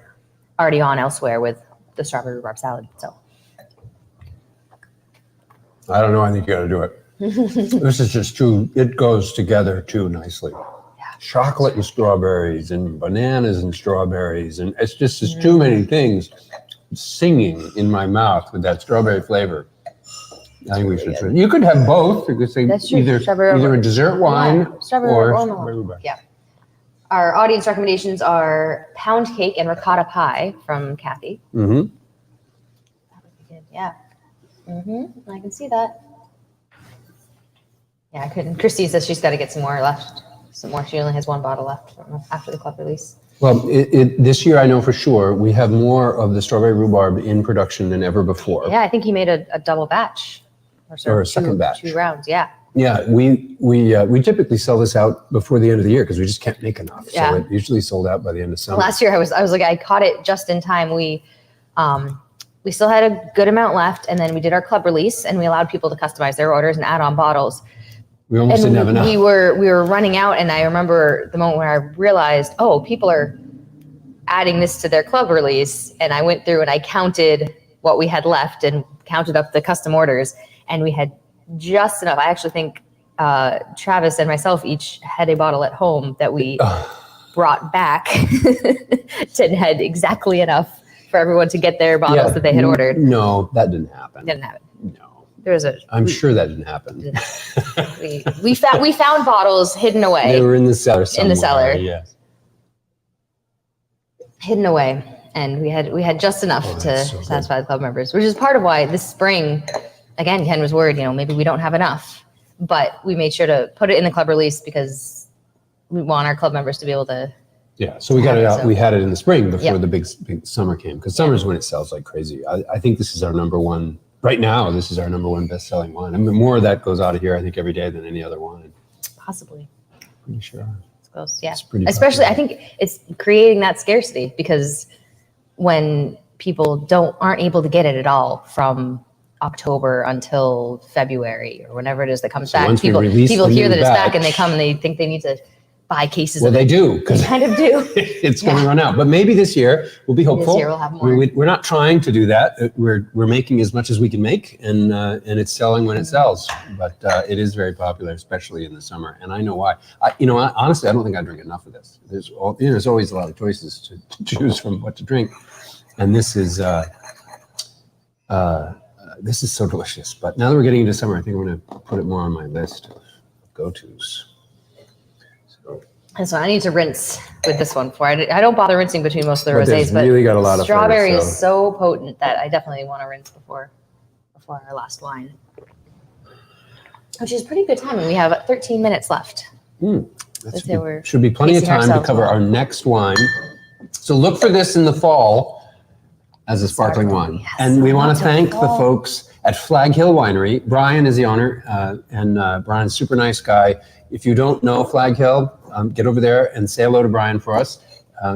already on elsewhere with the strawberry rhubarb salad. So I don't know. I think you got to do it. This is just too. It goes together too nicely. Chocolate and strawberries and bananas and strawberries, and it's just there's too many things singing in my mouth with that strawberry flavor. I think we should. You could have both. You could say That's true. either a dessert wine strawberry or rhubarb. strawberry rhubarb. Yeah. Our audience recommendations are pound cake and ricotta pie from Kathy. Mm-hmm. That would be good. Yeah. I can see that. Yeah, I couldn't. Christy says she's got to get some more left. Some more. She only has one bottle left after the club release. Well, this year I know for sure we have more of the strawberry rhubarb in production than ever before. Yeah, I think he made a double batch. Or a second batch. 2 rounds, yeah. Yeah, we typically sell this out before the end of the year because we just can't make enough. Yeah. So it usually sold out by the end of summer. Last year I was like, I caught it just in time. We still had a good amount left, and then we did our club release, and we allowed people to customize their orders and add on bottles. We almost didn't have enough. We were running out, and I remember the moment where I realized, oh, people are adding this to their club release, and I went through and I counted what we had left and counted up the custom orders, and we had just enough. I actually think Travis and myself each had a bottle at home that we brought back to had exactly enough for everyone to get their bottles that they had ordered. No, that didn't happen. Didn't happen. No. There was I'm sure that didn't happen. we found bottles hidden away. They were in the cellar somewhere. In the cellar. Yes. Hidden away, and we had just enough to so good. satisfy the club members, which is part of why this spring, again, Ken was worried, maybe we don't have enough, but we made sure to put it in the club release because we want our club members to be able to. Yeah, so we got it out. So- We had it in the spring before Yep. the big summer came, because summer's when it sells like crazy. I think this is our number one right now. This is our number one best-selling wine. I mean, more of that goes out of here, I think, every day than any other wine. Possibly. Pretty sure. Close, yeah. It's pretty Especially, popular. I think it's creating that scarcity because when people aren't able to get it at all from October until February or whenever it is that comes So back, once we people release hear the that new it's back and they batch- come and they think they need to buy cases Well, of they it. do, They because kind of do. it's going to run out. But maybe this year we'll be hopeful. This year we'll have more. We're not trying to do that. We're making as much as we can make, and it's selling when it sells. But it is very popular, especially in the summer. And I know why. Honestly, I don't think I drink enough of this. There's always a lot of choices to choose from what to drink, and this is so delicious. But now that we're getting into summer, I think I'm going to put it more on my list of go-tos. And so I need to rinse with this one before. I don't bother rinsing between most of the But there's rosés, but really got a lot of flavor, strawberry so- is so potent that I definitely want to rinse before our last wine. Which is pretty good timing. We have 13 minutes left. That should be plenty of pacing time to ourselves cover well. our next wine. So look for this in the fall as a sparkling wine. Yes, And we want lots to of thank the fall. folks at Flag Hill Winery. Brian is the owner, and Brian's a super nice guy. If you don't know Flag Hill, get over there and say hello to Brian for us.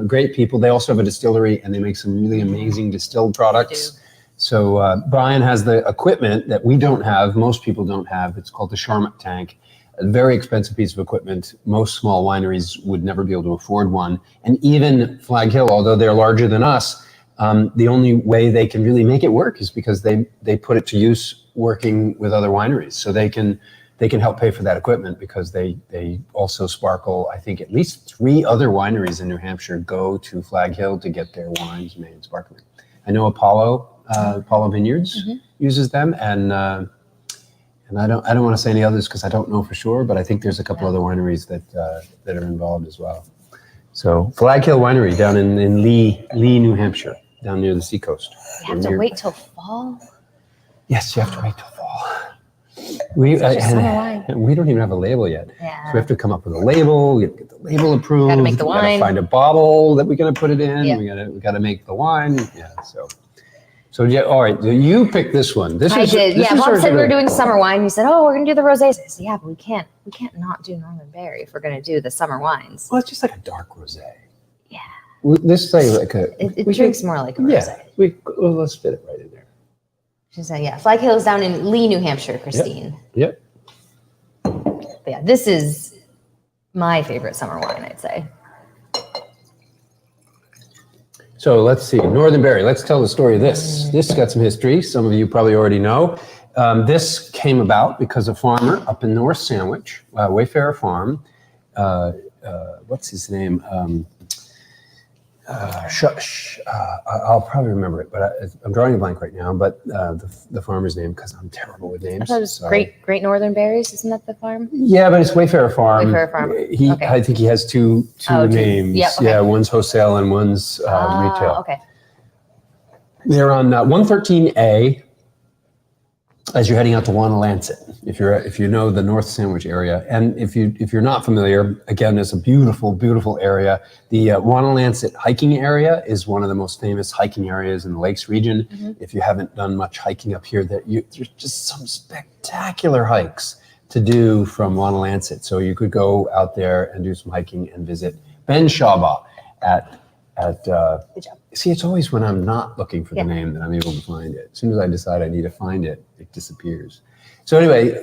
Great people. They also have a distillery, and they make some really amazing distilled products. So Brian has the equipment that we don't have, most people don't have. It's called the Charlotte tank. a very expensive piece of equipment. Most small wineries would never be able to afford one. And even Flag Hill, although they're larger than us, the only way they can really make it work is because they put it to use working with other wineries. So they can help pay for that equipment because they also sparkle. I think at least 3 other wineries in New Hampshire go to Flag Hill to get their wines made sparkling. I know Apollo Vineyards uses them, and I don't want to say any others because I don't know for sure, but I think there's a couple other wineries that are involved as well. So Flag Hill Winery down in Lee, New Hampshire, down near the seacoast. You have to wait till fall? Yes, you have to wait till fall. We don't even have a label yet. Yeah. So we have to come up with a label. We have to get the label approved. Gotta make the we gotta wine. find a bottle that we're gonna put it in. Yeah. We gotta make the wine. Yeah. So yeah. All right. So you picked this one. I did. Yeah. Bob said we were doing summer wine. He said, "Oh, we're gonna do the rosés." I said, "Yeah, but we can't not do Northern Berry if we're gonna do the summer wines." Well, it's just like a dark rosé. Yeah. This say like a. It drinks more like a rosé. Yeah. Let's fit it right in there. She said, "Yeah, Flag Hill is down in Lee, New Hampshire, Christine." Yep. But yeah, this is my favorite summer wine, I'd say. So let's see, Northern Berry. Let's tell the story of this. This has got some history. Some of you probably already know. This came about because a farmer up in North Sandwich, Wayfarer Farm, what's his name? I'll probably remember it, but I'm drawing a blank right now. But the farmer's name, because I'm terrible with names. I thought it was Great Northern Berries. Isn't that the farm? Yeah, but it's Wayfarer Farm. Wayfarer Farm. Okay. I think he has two names. Yep, okay. Yeah, one's wholesale and one's retail. Okay. They're on 113A as you're heading out to Wanalancet. If you know the North Sandwich area, and if you're not familiar, again, it's a beautiful, beautiful area. The Wanalancet hiking area is one of the most famous hiking areas in the Lakes region. Mm-hmm. If you haven't done much hiking up here, there's just some spectacular hikes to do from Wanalancet. So you could go out there and do some hiking and visit Ben Shaba at Good job. See, it's always when I'm not looking for the name that I'm able to find it. As soon as I decide I need to find it, it disappears. So anyway,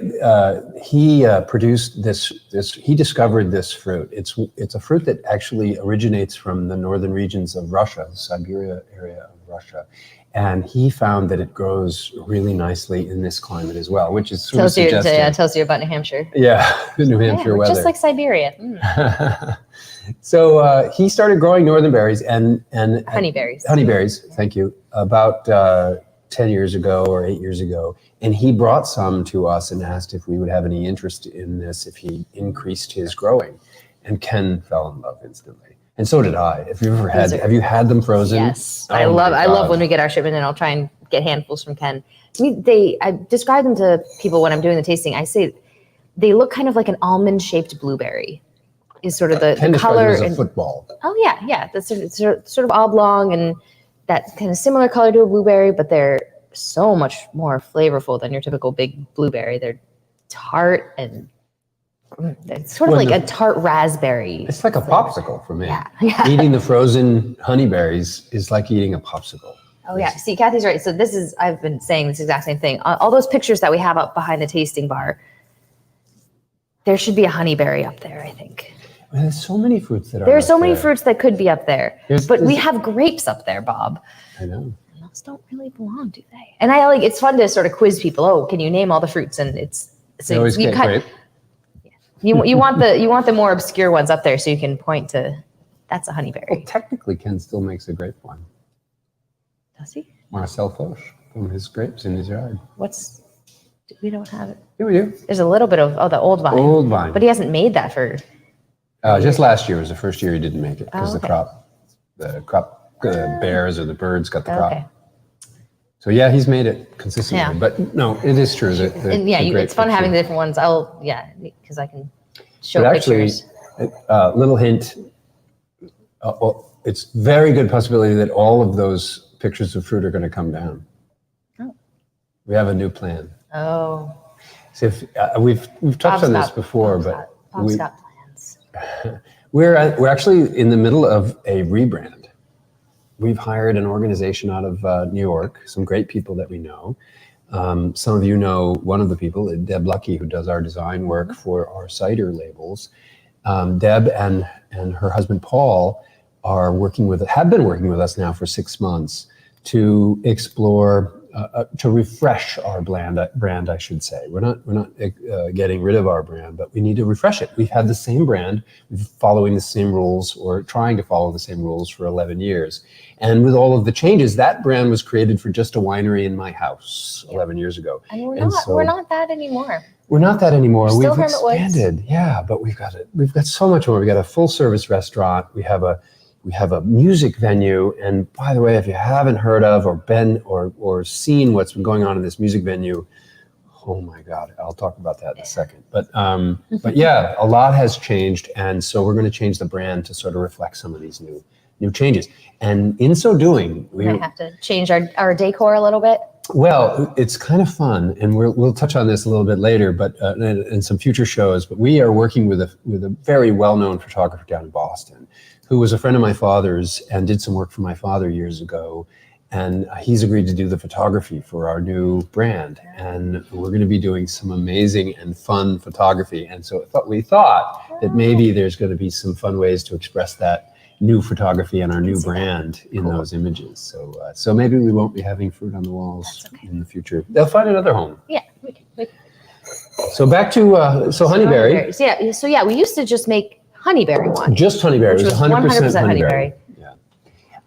he produced this. He discovered this fruit. It's a fruit that actually originates from the northern regions of Russia, the Siberia area of Russia, and he found that it grows really nicely in this climate as well, which is sort of suggesting. Tells you about New Hampshire. Yeah, the New Hampshire weather. Just like Siberia. Mm. So he started growing northern berries and honeyberries. Honeyberries, thank you. About 10 years ago or 8 years ago, and he brought some to us and asked if we would have any interest in this if he increased his growing. And Ken fell in love instantly, and so did I. Have you had them frozen? Yes, Oh, I love when we get our shipment, and I'll try and get handfuls from Ken. I describe them to people when I'm doing the tasting. I say they look kind of like an almond-shaped blueberry. Is sort of the color and football. Oh yeah. That's sort of oblong and that kind of similar color to a blueberry, but they're so much more flavorful than your typical big blueberry. They're tart and it's sort of like a tart raspberry. It's like a popsicle for me. Yeah. Eating the frozen honeyberries is like eating a popsicle. Oh yeah. See, Kathy's right. So I've been saying this exact same thing. All those pictures that we have up behind the tasting bar, there should be a honeyberry up there, I think. Well, there's so many fruits that are. There are so many fruits that could be up there, but we have grapes up there, Bob. I know. And those don't really belong, do they? And it's fun to sort of quiz people. Oh, can you name all the fruits? And they always get grape. You want the more obscure ones up there so you can point to that's a honeyberry. Well, technically, Ken still makes a grape wine. Does he? Marcel Foch from his grapes in his yard. We don't have it. Yeah, we do. There's a little bit of the old vine. Old vine. But he hasn't made that for. Just last year was the first year he didn't make it because the crop bears or the birds got the crop. Okay. So yeah, he's made it consistently. Yeah. But no, it is true that. It's fun having the different ones. Because I can show pictures. Little hint. It's very good possibility that all of those pictures of fruit are going to come down. Oh. We have a new plan. Oh. So we've touched on this before, but Bob's got plans. We're actually in the middle of a rebrand. We've hired an organization out of New York, some great people that we know, Some of you know one of the people, Deb Lucky, who does our design work for our cider labels. Deb and her husband Paul have been working with us now for 6 months to explore, to refresh our brand, I should say. We're not getting rid of our brand, but we need to refresh it. We've had the same brand, we've following the same rules, or trying to follow the same rules for 11 years. And with all of the changes, that brand was created for just a winery in my house 11 years ago. And we're not that anymore. We're not that anymore. We're still We've Hermit Woods. expanded. Yeah, but we've got so much more. We've got a full service restaurant. We have a music venue. And by the way, if you haven't heard of or been or seen what's been going on in this music venue, oh my God, I'll talk about that in a second. But yeah, a lot has changed. And so we're going to change the brand to sort of reflect some of these new changes. And in so doing, we have to change our decor a little bit. Well, it's kind of fun, and we'll touch on this a little bit later, but in some future shows. But we are working with a very well-known photographer down in Boston, who was a friend of my father's and did some work for my father years ago. And he's agreed to do the photography for our new brand, and we're going to be doing some amazing and fun photography. And so we thought that maybe there's going to be some fun ways to express that new photography and our new brand in those images. So maybe we won't be having fruit on the walls in the future. They'll find another home. Yeah. So back to honeyberry. Yeah. So yeah, we used to just make honeyberry wine. Just honeyberry. Which was 100% honeyberry. Yeah.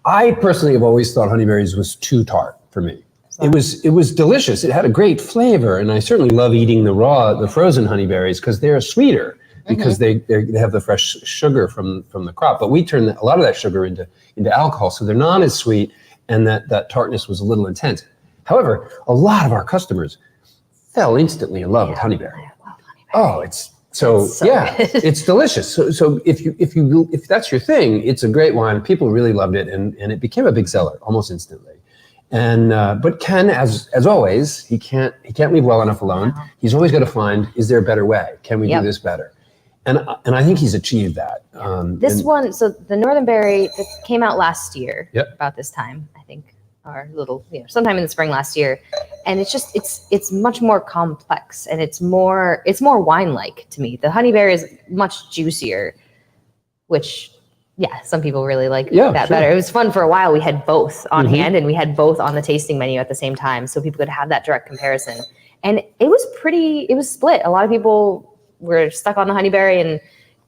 I personally have always thought honeyberries was too tart for me. It was delicious. It had a great flavor, and I certainly love eating the frozen honeyberries because they're sweeter. Because they have the fresh sugar from the crop, but we turn a lot of that sugar into alcohol, so they're not as sweet, and that tartness was a little intense. However, a lot of our customers fell instantly in love with honeyberry. I love honeyberry. Oh, it's it's delicious. So if that's your thing, it's a great wine. People really loved it, and it became a big seller almost instantly. And but Ken, as always, he can't leave well enough alone. No. He's always got to find, is there a better way? Can we do this better? And I think he's achieved that. So the Northern Berry that came out last year, Yep. about this time, I think, or sometime in the spring last year, and it's much more complex, and it's more wine-like to me. The honeyberry is much juicier, which some people really like that better. It was fun for a while. We had both on hand, and we had both on the tasting menu at the same time, so people could have that direct comparison. And it was split. A lot of people were stuck on the honeyberry and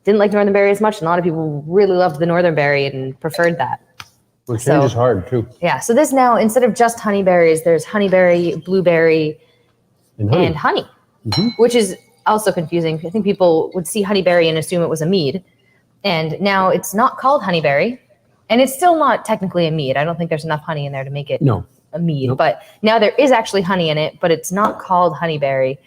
didn't like Northern Berry as much. And a lot of people really loved the Northern Berry and preferred that. Well, change is hard too. Yeah. So this now, instead of just honeyberries, there's honeyberry, blueberry, and honey, which is also confusing. I think people would see honeyberry and assume it was a mead. And now it's not called honeyberry, and it's still not technically a mead. I don't think there's enough honey in there to make it a mead. Nope. But now there is actually honey in it, but it's not called honeyberry.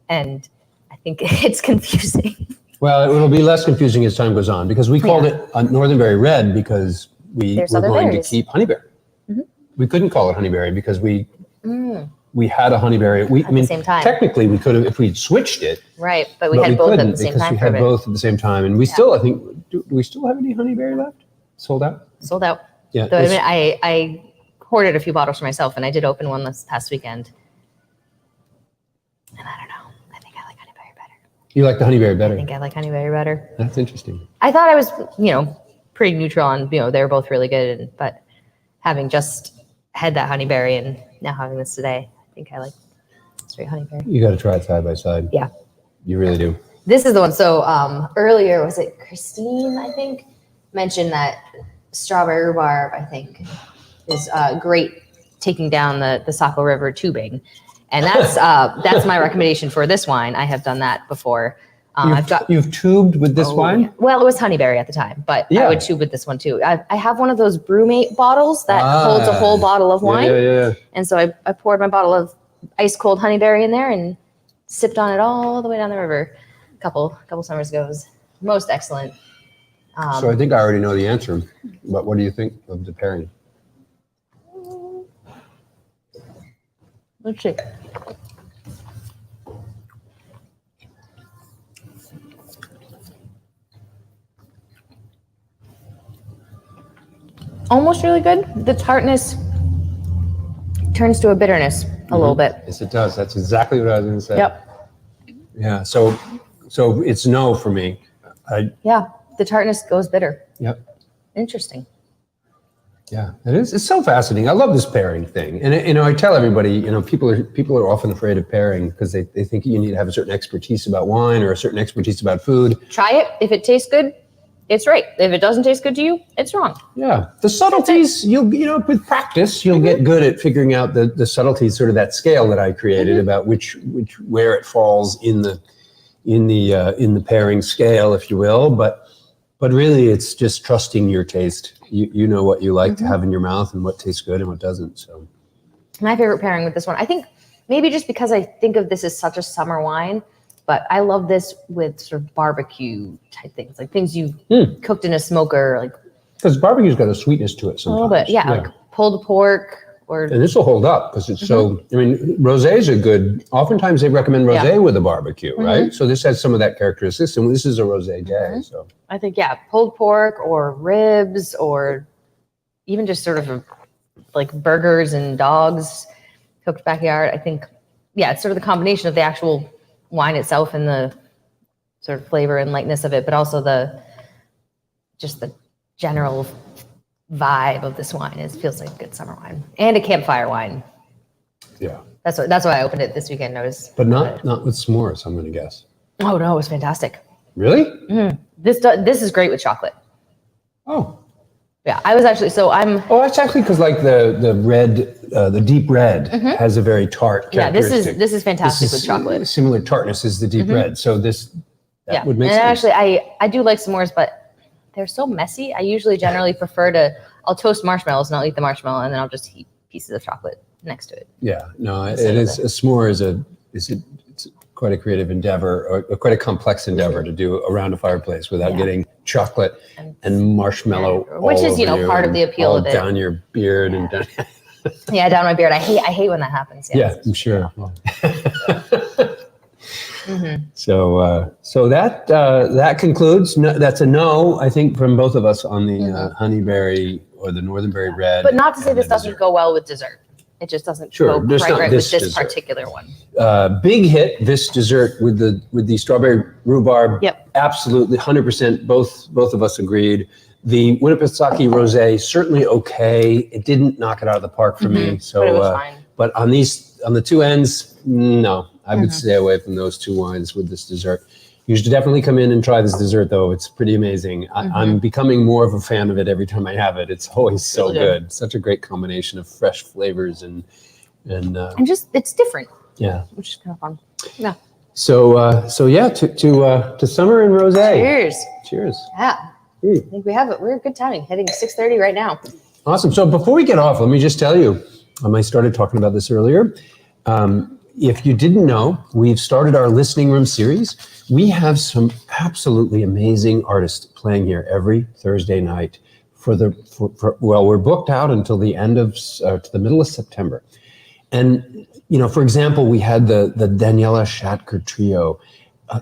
And I think it's confusing. Well, it will be less confusing as time goes on, because we called it a Northern Berry Red because we were going to keep honeyberry. We couldn't call it honeyberry because we had a honeyberry. At the same time. Technically, we could have if we'd switched it. Right, but we had both at the same because time. we had both at the same time, and we still, I think, do we still have any honeyberry left? Sold out. Sold out. Yeah. Though, I hoarded a few bottles for myself, and I did open one this past weekend. And I don't know. I think I like honeyberry better. You like the honeyberry better? I think I like honeyberry better. That's interesting. I thought I was, pretty neutral on, they were both really good, but having just had that honeyberry and now having this today, I think I like straight honeyberry. You got to try it side by side. Yeah. You really do. This is the one. So earlier, was it Christine, I think, mentioned that strawberry rhubarb, I think, is great taking down the Saco River tubing. And that's my recommendation for this wine. I have done that before. You've tubed with this wine? Yeah. Well, it was honeyberry at the time, but I would tube with this one too. I have one of those Brewmate bottles that holds a whole bottle of wine. Yeah. And so I poured my bottle of ice cold honeyberry in there and sipped on it all the way down the river a couple summers ago. It was most excellent. So I think I already know the answer, but what do you think of the pairing? Let's see. Almost really good. The tartness turns to a bitterness a little bit. Yes, it does. That's exactly what I was going to say. Yep. Yeah. So it's no for me. Yeah. The tartness goes bitter. Yep. Interesting. Yeah, it is. It's so fascinating. I love this pairing thing, and I tell everybody, people are often afraid of pairing because they think you need to have a certain expertise about wine or a certain expertise about food. Try it. If it tastes good, it's right. If it doesn't taste good to you, it's wrong. Yeah, the subtleties. With practice, you'll get good at figuring out the subtleties, sort of that scale that I created about where it falls in the pairing scale, if you will. But really, it's just trusting your taste. You know what you like to have in your mouth and what tastes good and what doesn't. So, my favorite pairing with this one, I think maybe just because I think of this as such a summer wine, but I love this with sort of barbecue type things, like things you cooked in a smoker, like because barbecue's got a sweetness to it sometimes. a little bit, yeah. Like pulled pork. And this will hold up because it's so. I mean, rosés are good. Oftentimes they recommend rosé with a barbecue, right? So this has some of that characteristics, and this is a rosé day. So I think pulled pork or ribs or even just sort of like burgers and dogs cooked backyard. I think it's sort of the combination of the actual wine itself and the sort of flavor and lightness of it, but also the general vibe of this wine feels like a good summer wine and a campfire wine. Yeah, that's why I opened it this weekend. But not with s'mores, I'm going to guess. Oh no, it was fantastic. Really? This is great with chocolate. Oh. Yeah, I was actually Oh, that's actually because like the red, the deep red has a very tart characteristic. Yeah, this is fantastic with chocolate. Similar tartness is the deep red, so that would make sense. And actually, I do like s'mores, but they're so messy. I usually generally prefer I'll toast marshmallows and I'll eat the marshmallow and then I'll just heap pieces of chocolate next to it. Yeah, no, it is. A s'more it's quite a creative endeavor, or quite a complex endeavor to do around a fireplace without getting chocolate and marshmallow, which is part of the appeal of it. Down your beard and down. Down my beard. I hate when that happens. Yeah, I'm sure. So that concludes. That's a no, I think, from both of us on the honeyberry or the northernberry red. But not to say this doesn't go well with dessert. It just doesn't go quite right with this particular one. Big hit, this dessert with the strawberry rhubarb. Yep. Absolutely, 100%. Both of us agreed. The Winnipesaukee Rosé, certainly okay. It didn't knock it out of the park for me. So, but it was fine. But on the two ends, no. I would stay away from those two wines with this dessert. You should definitely come in and try this dessert, though. It's pretty amazing. I'm becoming more of a fan of it every time I have it. It's always so good. Such a great combination of fresh flavors and just it's different. Yeah, which is kind of fun. Yeah. So yeah, to summer and rosé. Cheers. Yeah. I think we're good timing. Heading 6:30 right now. Awesome. So before we get off, let me just tell you, I started talking about this earlier. If you didn't know, we've started our listening room series. We have some absolutely amazing artists playing here every Thursday night we're booked out until the end of to the middle of September. And for example, we had the Daniela Shatker trio.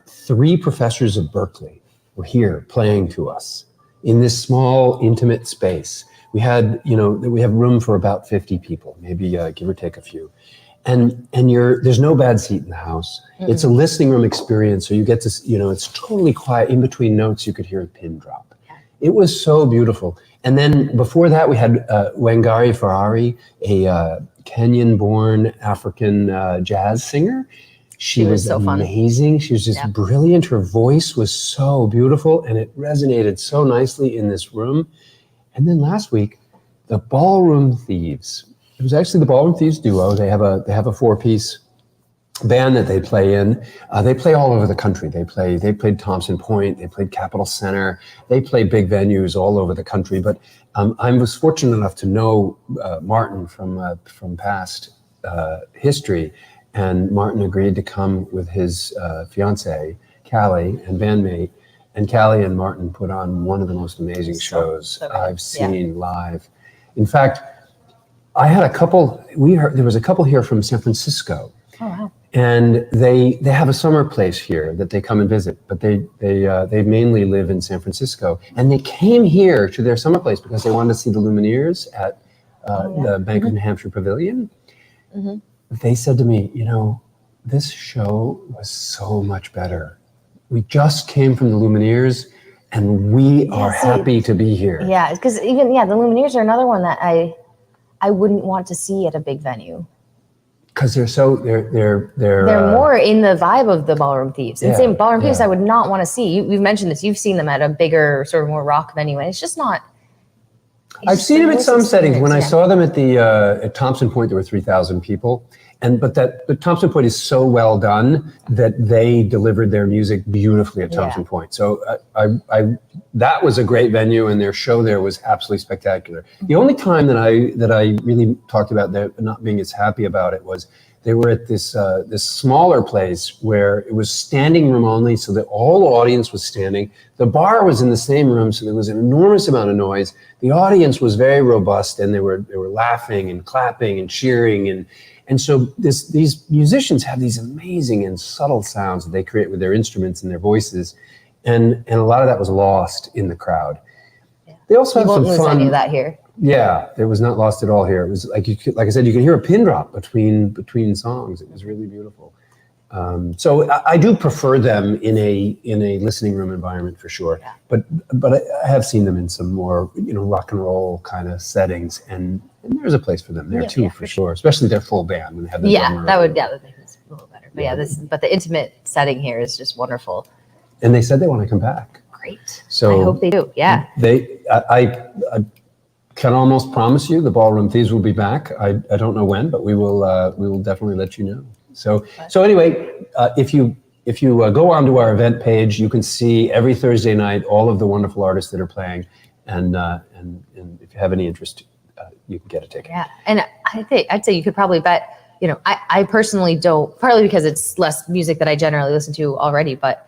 3 professors of Berkeley were here playing to us in this small, intimate space. We had we have room for about 50 people, maybe give or take a few. And there's no bad seat in the house. Mm-hmm. It's a listening room experience. So you get to, it's totally quiet. In between notes, you could hear a pin drop. It was so beautiful. And then before that, we had Wangari Ferrari, a Kenyan-born African jazz singer. She was so amazing. She was just brilliant. Her voice was so beautiful, and it resonated so nicely in this room. And then last week, the Ballroom Thieves. It was actually the Ballroom Thieves duo. They have a 4-piece band that they play in. They play all over the country. They played Thompson Point. They played Capitol Center. They play big venues all over the country. But I was fortunate enough to know Martin from past history, and Martin agreed to come with his fiancée, Callie, and bandmate. And Callie and Martin put on one of the most amazing shows I've seen live. In fact, I had a couple. There was a couple here from San Francisco. Oh wow! And they have a summer place here that they come and visit, but they mainly live in San Francisco. And they came here to their summer place because they wanted to see the Lumineers at the Bank of New Hampshire Pavilion. Mm-hmm. they said to me, this show was so much better. We just came from the Lumineers, and we are happy to be here. Yeah, because the Lumineers are another one that I wouldn't want to see at a big venue. Because they're more in the vibe of the Ballroom Thieves. And same Ballroom Thieves, I would not want to see. We've mentioned this. You've seen them at a bigger, sort of more rock venue, and it's just not. I've seen them at some settings. When I saw them at Thompson Point, there were 3,000 people, but Thompson Point is so well done that they delivered their music beautifully at Thompson Point. So that was a great venue, and their show there was absolutely spectacular. The only time that I really talked about not being as happy about it was they were at this smaller place where it was standing room only, so that all the audience was standing. The bar was in the same room, so there was an enormous amount of noise. The audience was very robust, and they were laughing and clapping and cheering, and so these musicians have these amazing and subtle sounds that they create with their instruments and their voices, and a lot of that was lost in the crowd. Yeah. They also have some fun. You won't lose any of that here. Yeah, it was not lost at all here. It was like I said, you could hear a pin drop between songs. It was really beautiful. So I do prefer them in a listening room environment for sure. Yeah. But I have seen them in some more rock and roll kind of settings, and there's a place for them there too for sure. Especially their full band when they have the drummer. That make this a little better. But but the intimate setting here is just wonderful. And they said they want to come back. Great. So I hope they do. Yeah. I can almost promise you the Ballroom Thieves will be back. I don't know when, but we will definitely let you know. So anyway, if you go onto our event page, you can see every Thursday night all of the wonderful artists that are playing, and if you have any interest, you can get a ticket. Yeah, and I'd say you could probably bet. I personally don't, partly because it's less music that I generally listen to already, but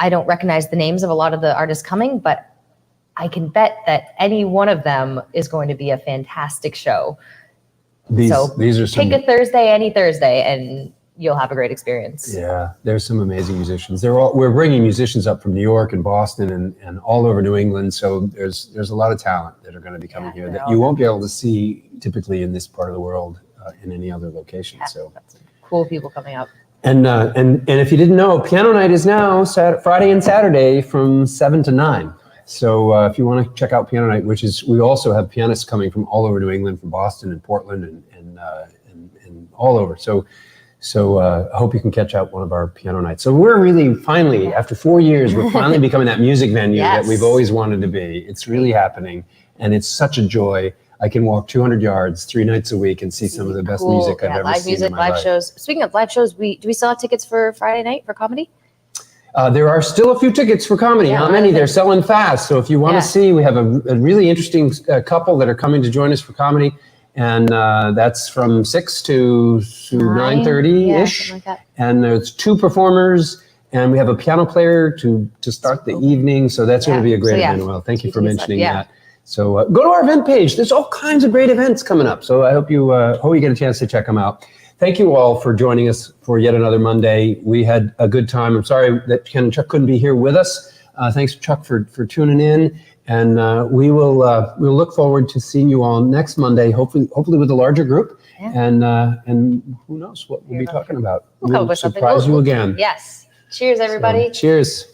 I don't recognize the names of a lot of the artists coming, but I can bet that any one of them is going to be a fantastic show. These are some, pick a Thursday, any Thursday, and you'll have a great experience. Yeah, there's some amazing musicians. We're bringing musicians up from New York and Boston and all over New England. So there's a lot of talent that are going to be coming here that you won't be able to see typically in this part of the world in any other location. Yeah, so that's cool people coming up. And if you didn't know, Piano Night is now Friday and Saturday from 7 to 9. So if you want to check out Piano Night, we also have pianists coming from all over New England, from Boston and Portland and all over. So I hope you can catch out one of our piano nights. So we're really finally, after 4 years, we're finally becoming that music venue that we've always wanted to be. It's really happening, and it's such a joy. I can walk 200 yards 3 nights a week and see some of the best music I've ever seen in my life. Live shows. Speaking of live shows, do we still have tickets for Friday night for comedy? There are still a few tickets for comedy. How many? They're selling fast. So if you want to see, we have a really interesting couple that are coming to join us for comedy. And that's from 6 to 9:30-ish. Like that. And there's 2 performers, and we have a piano player to start the evening. So that's going to be a great event. Well, thank you for mentioning that. So go to our event page. There's all kinds of great events coming up. So I hope you get a chance to check them out. Thank you all for joining us for yet another Monday. We had a good time. I'm sorry that Ken and Chuck couldn't be here with us. Thanks, Chuck, for tuning in. And we'll look forward to seeing you all next Monday, hopefully with a larger group. Yeah. And who knows what we'll be talking about. We'll surprise you again. Yes. Cheers, everybody. So, cheers.